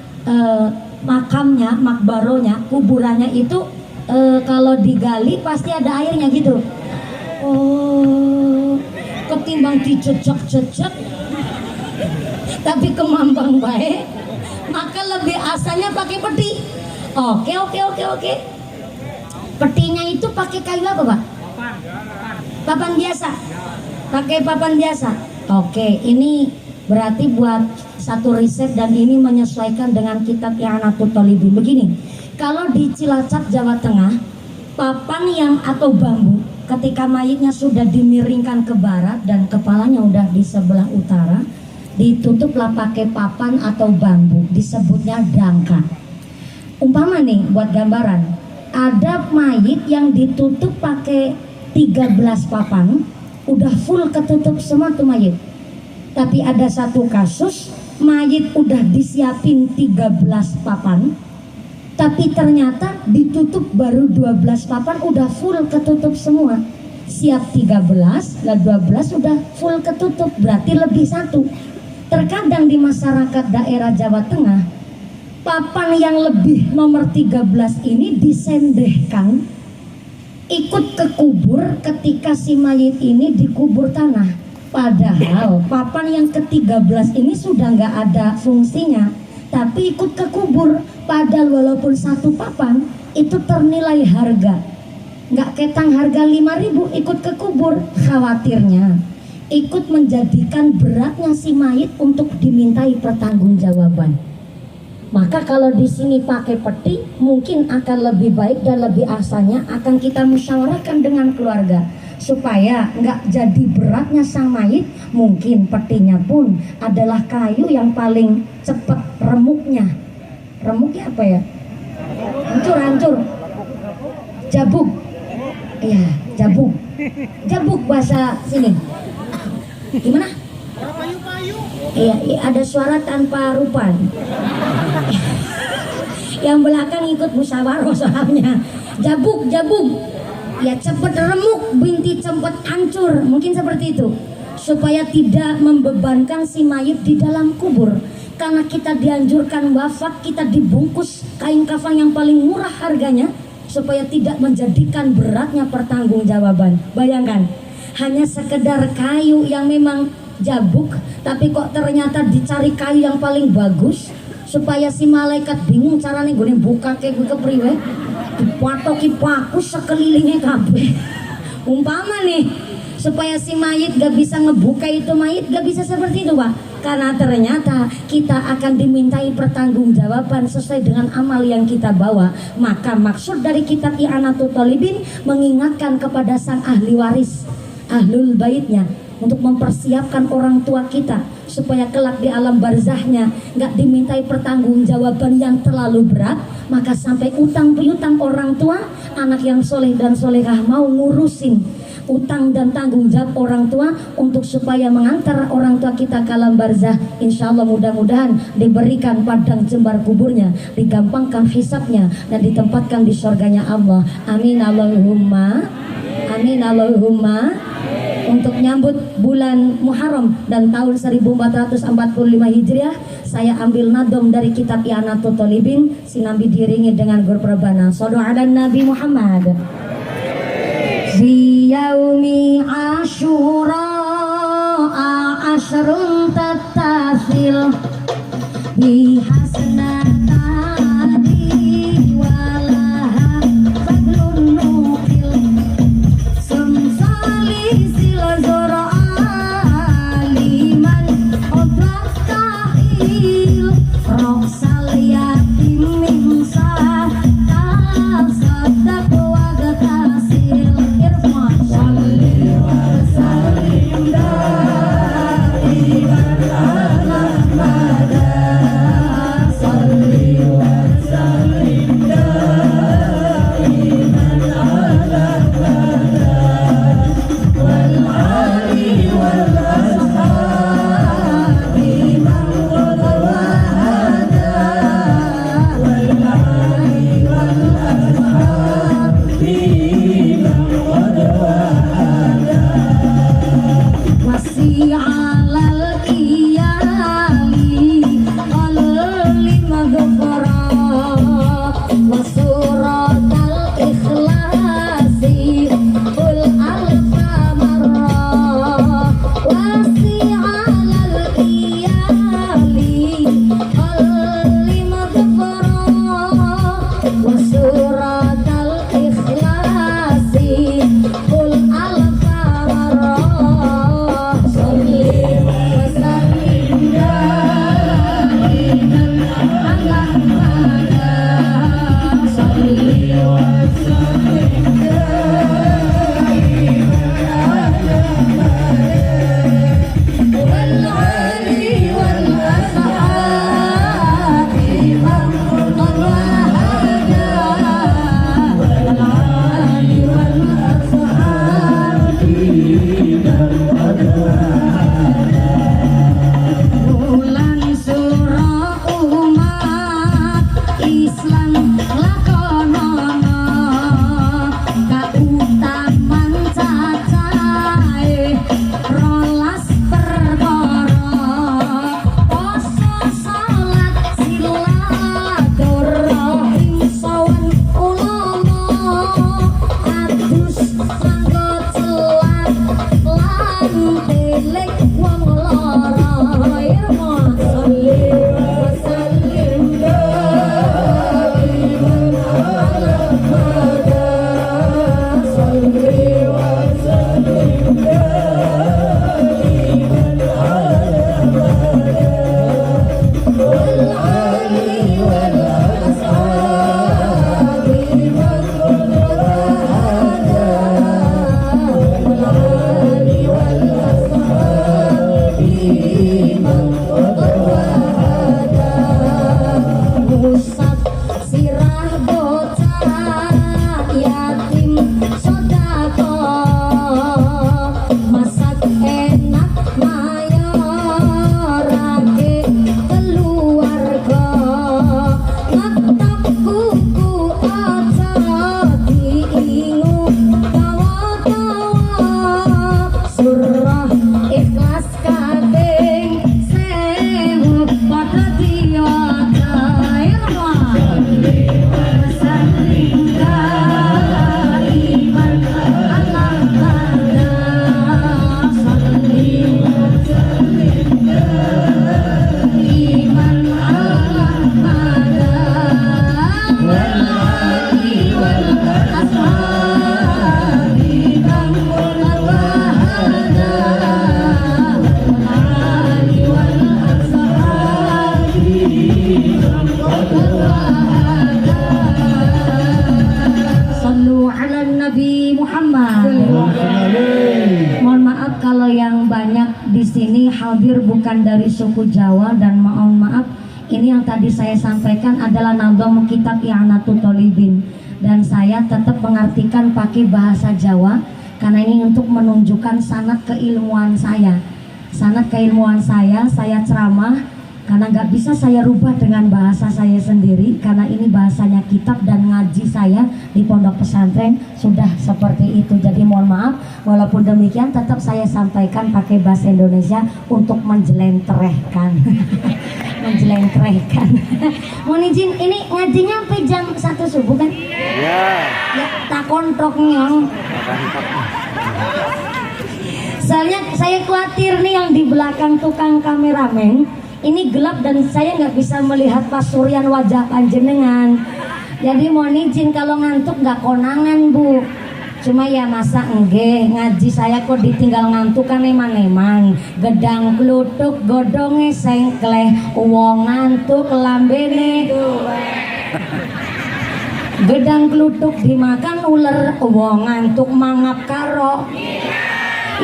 makamnya, makbaronya, kuburannya itu kalau digali pasti ada airnya gitu. Oh, ketimbang dicecek-cecek tapi kemambang baik, maka lebih asalnya pakai peti. Oke. Petinya itu pakai kayu apa Pak? Papan biasa. Pakai papan biasa. Oke, ini berarti buat satu riset dan ini menyesuaikan dengan kitab I'anatul Talibin. Begini, kalau di Cilacap Jawa Tengah, papan yang atau bambu ketika mayitnya sudah dimiringkan ke barat dan kepalanya udah di sebelah utara, ditutuplah pakai papan atau bambu, disebutnya dangka. Umpama nih buat gambaran, ada mayit yang ditutup pakai 13 papan, udah full ketutup semua tuh mayit. Tapi ada satu kasus, mayit udah disiapin 13 papan, tapi ternyata ditutup baru 12 papan, udah full ketutup semua. Siap 13, lah 12 udah full ketutup, berarti lebih satu. Terkadang di masyarakat daerah Jawa Tengah, papan yang lebih nomor 13 ini disendehkan ikut ke kubur ketika si mayit ini dikubur tanah. Padahal papan yang ke-13 ini sudah nggak ada fungsinya, tapi ikut ke kubur. Padahal walaupun satu papan itu ternilai harga, nggak ketang harga 5.000, ikut ke kubur. Khawatirnya ikut menjadikan beratnya si mayit untuk dimintai pertanggungjawaban. Maka kalau di sini pakai peti mungkin akan lebih baik dan lebih asalnya akan kita musyawarahkan dengan keluarga supaya nggak jadi beratnya sang mayit. Mungkin petinya pun adalah kayu yang paling cepat remuknya. Remuknya apa ya? Hancur. Jabuk. Iya, jabuk. Jabuk bahasa sini. Gimana? Iya, ada suara tanpa rupa. Yang belakang ikut musyawarah soalnya. Jabuk. Ya cepet remuk, binti cepet hancur. Mungkin seperti itu. Supaya tidak membebankan si mayit di dalam kubur. Karena kita dianjurkan wafat, kita dibungkus kain kafan yang paling murah harganya, supaya tidak menjadikan beratnya pertanggungjawaban. Bayangkan, hanya sekedar kayu yang memang jabuk, tapi kok ternyata dicari kayu yang paling bagus supaya si malaikat bingung caranya gue buka kayak gue kepriwe, dipatoki paku sekelilingnya kabeh. Umpama nih, supaya si mayit gak bisa ngebuka itu mayit, gak bisa seperti itu Pak, karena ternyata kita akan dimintai pertanggungjawaban sesuai dengan amal yang kita bawa. Maka maksud dari kitab I'anatul Thalibin mengingatkan kepada sang ahli waris, ahlul baitnya, untuk mempersiapkan orang tua kita supaya kelak di alam barzahnya nggak dimintai pertanggungjawaban yang terlalu berat. Maka sampai utang piutang orang tua, anak yang soleh dan solehah mau ngurusin utang dan tanggung jawab orang tua untuk supaya mengantar orang tua kita ke alam barzah. Insya Allah mudah-mudahan diberikan padang jembar kuburnya, digampangkan hisabnya, dan ditempatkan di surganya Allah. Amin Allahumma, amin Allahumma. Untuk nyambut bulan Muharram dan tahun 1445 Hijriah, saya ambil nadom dari kitab I'anatul Thalibin, sinambi diringi dengan gur perbana. Shallu ala Nabi Muhammad. Fi yaumi Asyura ashrun tattasil bi hasanati walaha fadlun nuqil sumsali silazara aliman odraktahil roksal yatim mingsa tasadak wagat Muhammad. Mohon maaf kalau yang banyak di sini hadir bukan dari suku Jawa, dan mohon maaf ini yang tadi saya sampaikan adalah nazam kitab I'anatul Thalibin, dan saya tetap mengartikan pakai bahasa Jawa karena ini untuk menunjukkan sanad keilmuan saya. Sanad keilmuan saya ceramah karena nggak bisa saya rubah dengan bahasa saya sendiri, karena ini bahasanya kitab dan ngaji saya di pondok pesantren sudah seperti itu. Jadi mohon maaf, walaupun demikian tetap saya sampaikan pakai bahasa Indonesia untuk menjelentrehkan. Menjelentrehkan. Mohon izin, ini ngajinya sampai jam 1 subuh kan? Iya. Ya, tak kontroknya. Soalnya saya khawatir nih yang di belakang tukang kameramen ini gelap dan saya nggak bisa melihat pasurian wajah panjenengan. Jadi mohon izin kalau ngantuk nggak konangan Bu. Cuma ya masa enggak ngaji saya kok ditinggal ngantuk kan eman-eman. Gedang klutuk godonge sengkleh, wong ngantuk lambene. Gedang klutuk dimakan ular, wong ngantuk mangap karo.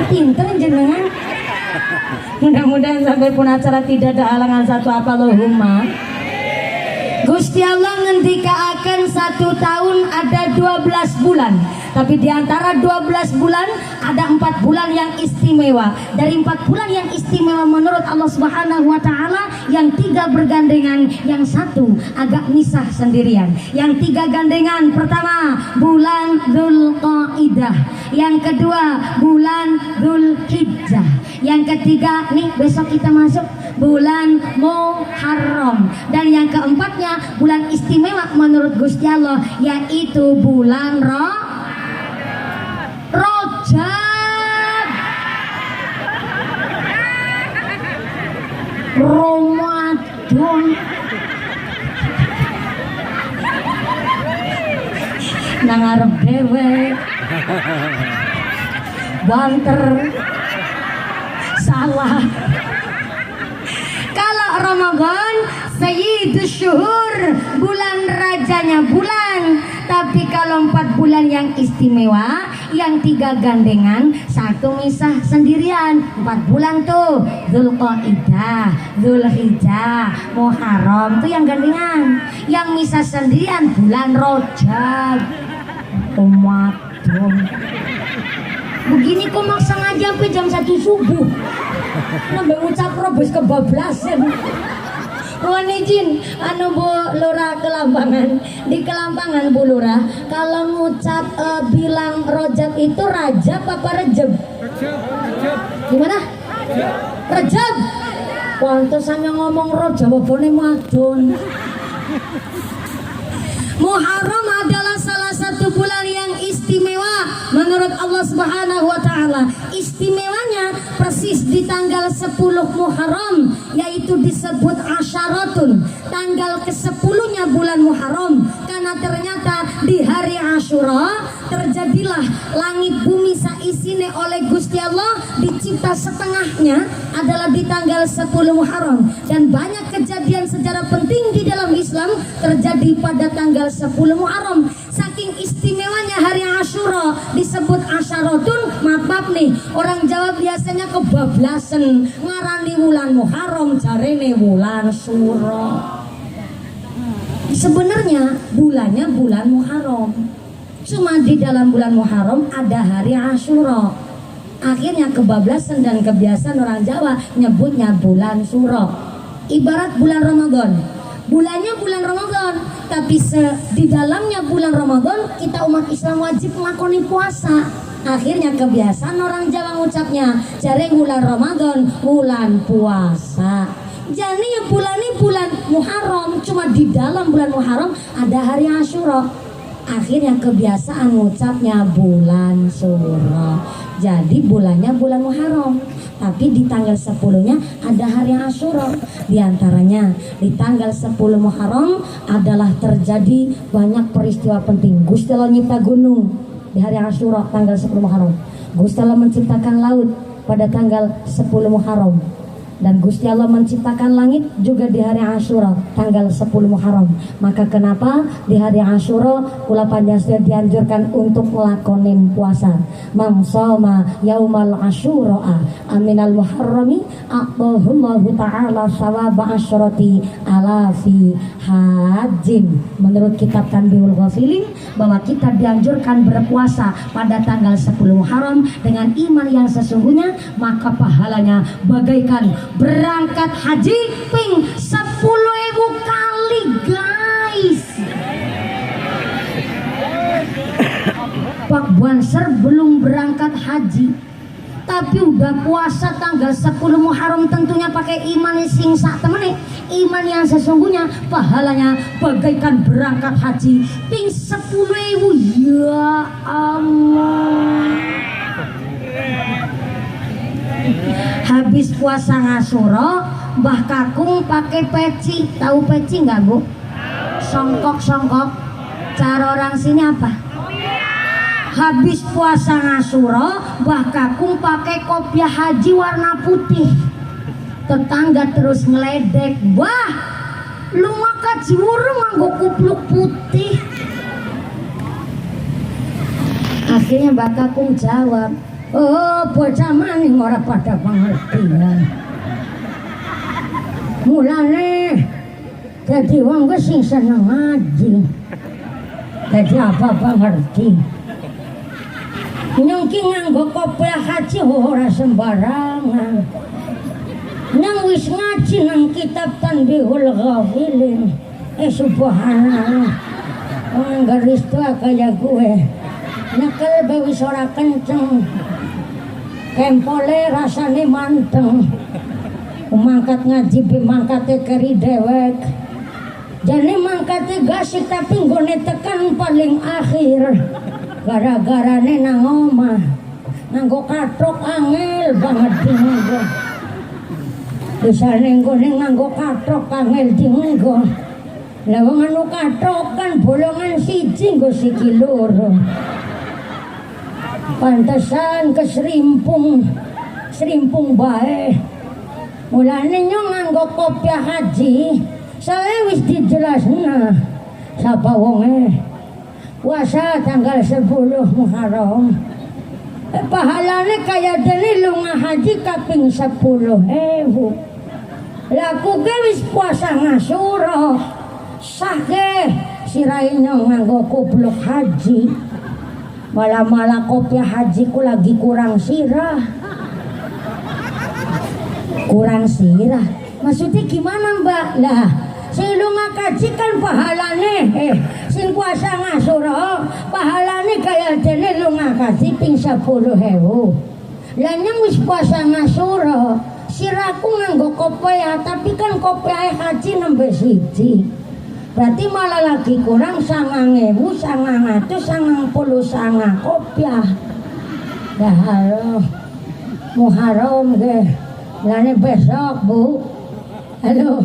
Pinter jenengan. Mudah-mudahan sampai pun acara tidak ada halangan satu apa Allahumma. Gusti Allah ngendikaaken 1 tahun ada 12 bulan. Tapi di antara 12 bulan ada 4 bulan yang istimewa. Dari 4 bulan yang istimewa menurut Allah Subhanahu wa taala, yang 3 bergandengan, yang 1 agak misah sendirian. Yang 3 gandengan, pertama bulan Dzulqa'dah, yang kedua bulan Dzulhijjah, yang ketiga nih besok kita masuk bulan Muharram, dan yang keempatnya bulan istimewa menurut Gusti Allah yaitu bulan Rajab. Ramadan. Nang arep dhewe. Banter. Salah. Kalau Ramadan Sayyidus Syuhur, bulan rajanya bulan. Tapi kalau 4 bulan yang istimewa, yang 3 gandengan, 1 misah sendirian. 4 bulan tuh Dzulqa'dah, Dzulhijjah, Muharram tuh yang gandengan. Yang misah sendirian bulan Rajab. Ramadan. Begini kok maksa ngaji sampai jam 1 subuh. Nambah ucap robos kebablasan. Mohon izin, Bu Lurah Kelampangan. Di Kelampangan Bu Lurah, kalau ngucap bilang Rajab itu Rajab apa Rejab? Gimana? Rejab. Pantesannya ngomong Rajab apa madon. Muharram adalah salah satu bulan yang istimewa menurut Allah Subhanahu wa taala. Istimewanya persis di tanggal 10 Muharram, yaitu disebut Asyaratun, tanggal ke-10-nya bulan Muharram, karena ternyata di hari Asyura terjadilah langit bumi saisine oleh Gusti Allah dicipta setengahnya adalah di tanggal 10 Muharram, dan banyak kejadian sejarah penting di dalam Islam terjadi pada tanggal 10 Muharram. Saking istimewanya hari Asyura disebut Asyaratun. Maaf nih, orang Jawa biasanya kebablasan ngarani bulan Muharram jarene bulan Syura. Sebenarnya bulannya bulan Muharram, cuma di dalam bulan Muharram ada hari Asyura. Akhirnya kebablasan dan kebiasaan orang Jawa nyebutnya bulan Syura. Ibarat bulan Ramadan, bulannya bulan Ramadan, tapi di dalamnya bulan Ramadan kita umat Islam wajib melakoni puasa. Akhirnya kebiasaan orang Jawa ngucapnya jare bulan Ramadan, bulan puasa. Jadi ya bulan ini bulan Muharram, cuma di dalam bulan Muharram ada hari Asyura. Akhirnya kebiasaan ngucapnya bulan Syura. Jadi bulannya bulan Muharram, tapi di tanggal 10-nya ada hari Asyura. Di antaranya di tanggal 10 Muharram adalah terjadi banyak peristiwa penting. Gusti Allah nyipta gunung di hari Asyura tanggal 10 Muharram. Gusti Allah menciptakan laut pada tanggal 10 Muharram. Dan Gusti Allah menciptakan langit juga di hari Asyura tanggal 10 Muharram. Maka kenapa di hari Asyura kula panjenengan dianjurkan untuk ngelakonin puasa. Man shoma yaumal asyura aminal muharrami aqallahu ta'ala sawaba asyrati alafi hajin. Menurut kitab Tanbihul Ghafilin bahwa kita dianjurkan berpuasa pada tanggal 10 Muharram dengan iman yang sesungguhnya, maka pahalanya bagaikan berangkat haji ping 10.000 kali, guys. Pak Banser belum berangkat haji tapi udah puasa tanggal 10 Muharram, tentunya pakai iman sing sak temene, iman yang sesungguhnya, pahalanya bagaikan berangkat haji ping 10.000. Ya Allah. Habis puasa Ngasuro, Mbah Kakung pakai peci. Tahu peci nggak, Bu? Songkok-songkok. Cara orang sini apa? Habis puasa Ngasuro, Mbah Kakung pakai kopiah haji warna putih. Tetangga terus ngeledek, "Wah, lu ngaka jiwurung nganggo kupluk putih." Akhirnya Mbah Kakung jawab, "Oh, bocah maning ora pada pengertian. Mulane dadi wong sing seneng ngaji. Dadi apa-apa ngerti. Nyong ki nganggo kopiah haji ora sembarangan. Nang wis ngaji nang kitab Tanbihul Ghafilin. Subhanallah. Wong garis tua kaya gue. Nyekel bewis ora kenceng, kempole rasane manteng. Mangkat ngaji be mangkate keri dewek, jane mangkate gasik tapi nggone tekan paling akhir. Gara-garane nang omah nganggo katrok angel banget dinggo. Bisane nggone nganggo katrok angel dinggo. Lah wong anu katrok kan bolongan siji nggo siki loro. Pantesan keserimpung bae. Mulane nyong nganggo kopiah haji, saya wis dijelasna sapa wonge puasa tanggal 10 Muharram. Pahalane kaya dene lunga haji kaping 10.000. Laku ge wis puasa Ngasura, sake sirahe nyong nganggo kupluk haji. Malah kopiah hajiku lagi kurang sirah. Maksudnya gimana, Mbak? Lah, sing lunga kaji kan pahalane sing puasa Ngasura pahalane kaya dene lunga kaji ping 10.000. Lah nyang wis puasa Ngasura, sirahku nganggo kopiah, tapi kan kopiah haji nembe siji. Berarti malah lagi kurang 9.999 kopiah. Ya halo Muharram ge. Lane besok, Bu. Halo.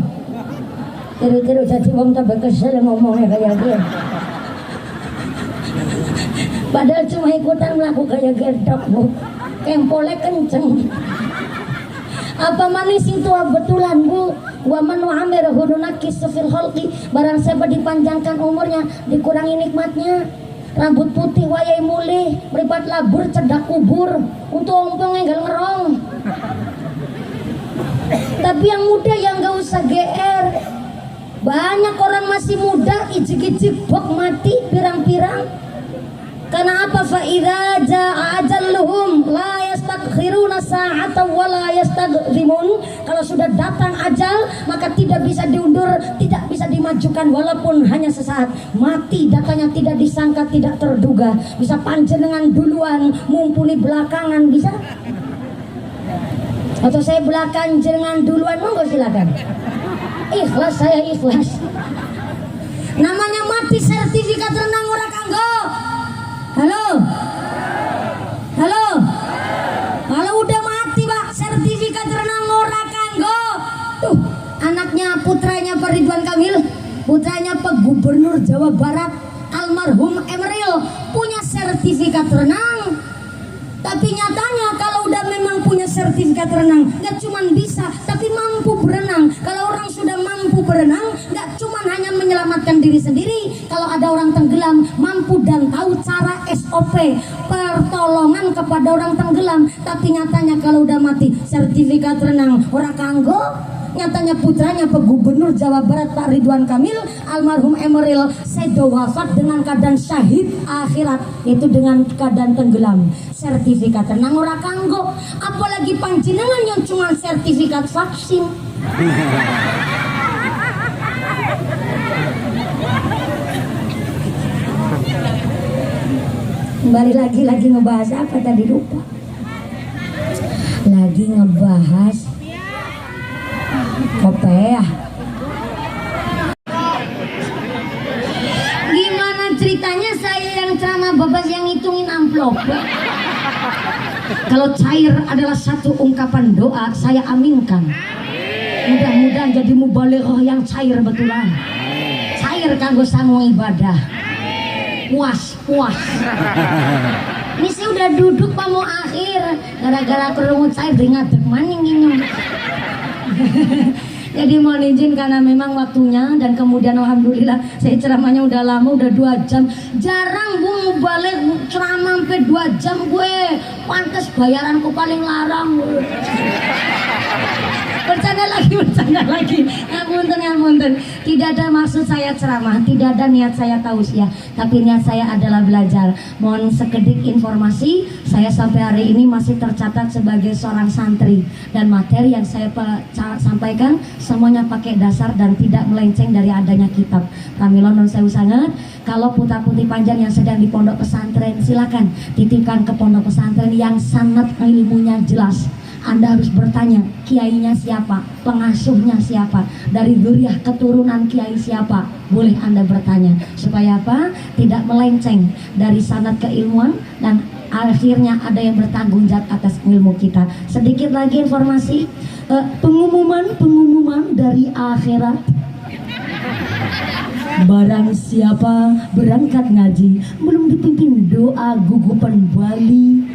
Tiru-tiru jadi wong tambah kesel ngomongnya kayak gitu. Padahal cuma ikutan melaku kayak gedok, Bu. Kempole kenceng. Apa manis itu betulan, Bu? Wa man wa'amir hudunakis fil khalqi, barang siapa dipanjangkan umurnya dikurangi nikmatnya. Rambut putih wayai mulih, meripat labur cedak kubur, untuk ompong enggal ngerong. Tapi yang muda yang gak usah GR. Banyak orang masih muda ijik-ijik bok mati pirang-pirang. Karena apa? Fa idza jaa ajalluhum la yastakhiruna sa'atan wa la yastaqdimun. Kalau sudah datang ajal maka tidak bisa diundur, tidak bisa dimajukan walaupun hanya sesaat. Mati datanya tidak disangka, tidak terduga. Bisa panjenengan duluan, mumpuni belakangan, bisa? Atau saya belakang jenengan duluan, monggo silakan. Ikhlas, saya ikhlas. Namanya mati sertifikat renang ora kanggo. Halo. Kalau udah mati, Pak, sertifikat renang ora kanggo. Tuh, anaknya putranya Pak Ridwan Kamil, putranya Pak Gubernur Jawa Barat almarhum Emeril punya sertifikat renang. Tapi nyatanya kalau udah memang punya sertifikat sertifikat renang. Nggak cuman bisa, tapi mampu berenang. Kalau orang sudah mampu berenang, nggak cuman hanya menyelamatkan diri sendiri. Kalau ada orang tenggelam, mampu dan tahu cara SOP pertolongan kepada orang tenggelam. Tapi nyatanya kalau udah mati, sertifikat renang orang kanggo. Nyatanya putranya Pak Gubernur Jawa Barat Pak Ridwan Kamil almarhum Emeril sedo wafat dengan keadaan syahid akhirat, yaitu dengan keadaan tenggelam. Sertifikat renang ora kanggo, apalagi panjenengan yang cuma sertifikat vaksin. Kembali lagi ngebahas apa tadi, lupa. Lagi ngebahas kopiah. Gimana ceritanya saya yang ceramah babas yang ngitungin amplop? Kalau cair adalah satu ungkapan doa, saya aminkan. Mudah-mudahan jadi mubalighah yang cair betulan. Cair kanggo sangu ibadah. Puas. Ini sih udah duduk pak mau akhir, gara-gara kerungut cair ngadeg maning ini. Jadi mohon izin karena memang waktunya, dan kemudian alhamdulillah saya ceramahnya udah lama, udah 2 jam. Jarang gue balik ceramah sampai 2 jam gue. Pantes bayaranku paling larang. Bercanda lagi. Ngapunten. Tidak ada maksud saya ceramah, tidak ada niat saya tausiah, tapi niat saya adalah belajar. Mohon sekedik informasi, saya sampai hari ini masih tercatat sebagai seorang santri, dan materi yang saya sampaikan semuanya pakai dasar dan tidak melenceng dari adanya kitab. Pramila non sewu sanget, kalau putra-putri panjang yang sedang di pondok pesantren, silakan titipkan ke pondok pesantren yang sangat ilmunya jelas. Anda harus bertanya, kiainya siapa, pengasuhnya siapa, dari zuriyah keturunan kiai siapa, boleh Anda bertanya. Supaya apa? Tidak melenceng dari sanad keilmuan, dan akhirnya ada yang bertanggung jawab atas ilmu kita. Sedikit lagi informasi, pengumuman dari akhirat. Barang siapa berangkat ngaji belum dipimpin doa gugupan Bali,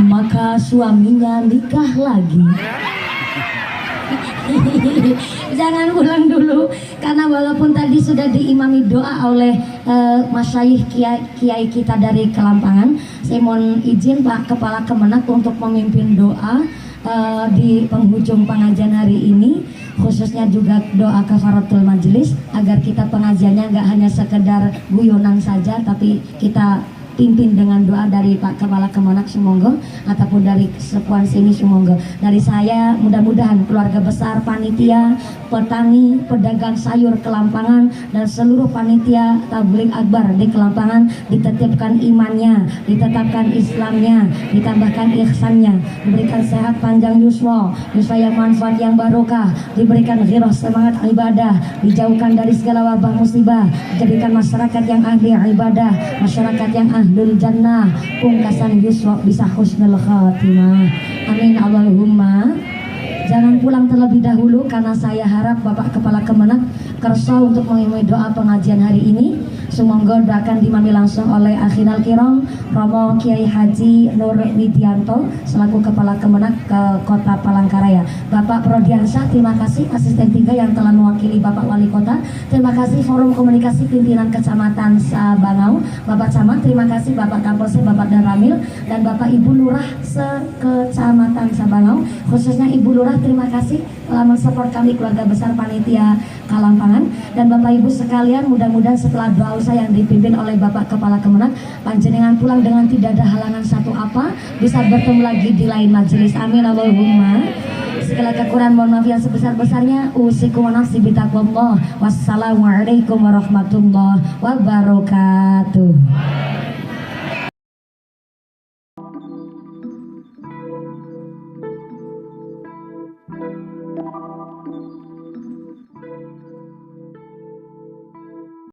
maka suaminya nikah lagi. Jangan pulang dulu, karena walaupun tadi sudah diimami doa oleh masyayikh kiai kita dari Kelampangan, saya mohon izin Pak Kepala Kemenak untuk memimpin doa di penghujung pengajian hari ini, khususnya juga doa kafaratul majelis, agar kita pengajiannya nggak hanya sekedar guyonan saja, tapi kita pimpin dengan doa dari Pak Kepala Kemenak Sumonggo, ataupun dari sepuan sini Sumonggo. Dari saya, mudah-mudahan keluarga besar, panitia, petani, pedagang sayur Kelampangan, dan seluruh panitia tabligh akbar di Kelampangan ditetapkan imannya, ditetapkan Islamnya, ditambahkan ihsannya, diberikan sehat panjang yuswa yang manfaat yang barokah, diberikan ghirah semangat ibadah, dijauhkan dari segala wabah musibah, dijadikan masyarakat yang ahli ibadah, masyarakat yang ahlul jannah, pungkasan yuswa bisa husnul khatimah. Amin Allahumma. Jangan pulang terlebih dahulu, karena saya harap Bapak Kepala Kemenak kersa untuk mengimami doa pengajian hari ini. Sumangga akan dimami langsung oleh Akhinal Kiram Romo Kiai Haji Nur Widianto selaku Kepala Kemenak ke Kota Palangkaraya. Bapak Prodiansyah, terima kasih asisten 3 yang telah mewakili Bapak Wali Kota. Terima kasih Forum Komunikasi Pimpinan Kecamatan Sabangau, Bapak Camat. Terima kasih Bapak Kapolsek, Bapak Danramil, dan Bapak Ibu Lurah se-Kecamatan Sabangau. Khususnya Ibu Lurah, terima kasih telah mensupport kami keluarga besar panitia Kelampangan. Dan Bapak Ibu sekalian, mudah-mudahan setelah doa usaha yang dipimpin oleh Bapak Kepala Kemenak, panjenengan pulang dengan tidak ada halangan satu apa, bisa bertemu lagi di lain majelis. Amin Allahumma. Segala kekurangan mohon maaf yang sebesar-besarnya. Usikum wa nafsi bitaqwallah. Wassalamualaikum warahmatullahi wabarakatuh.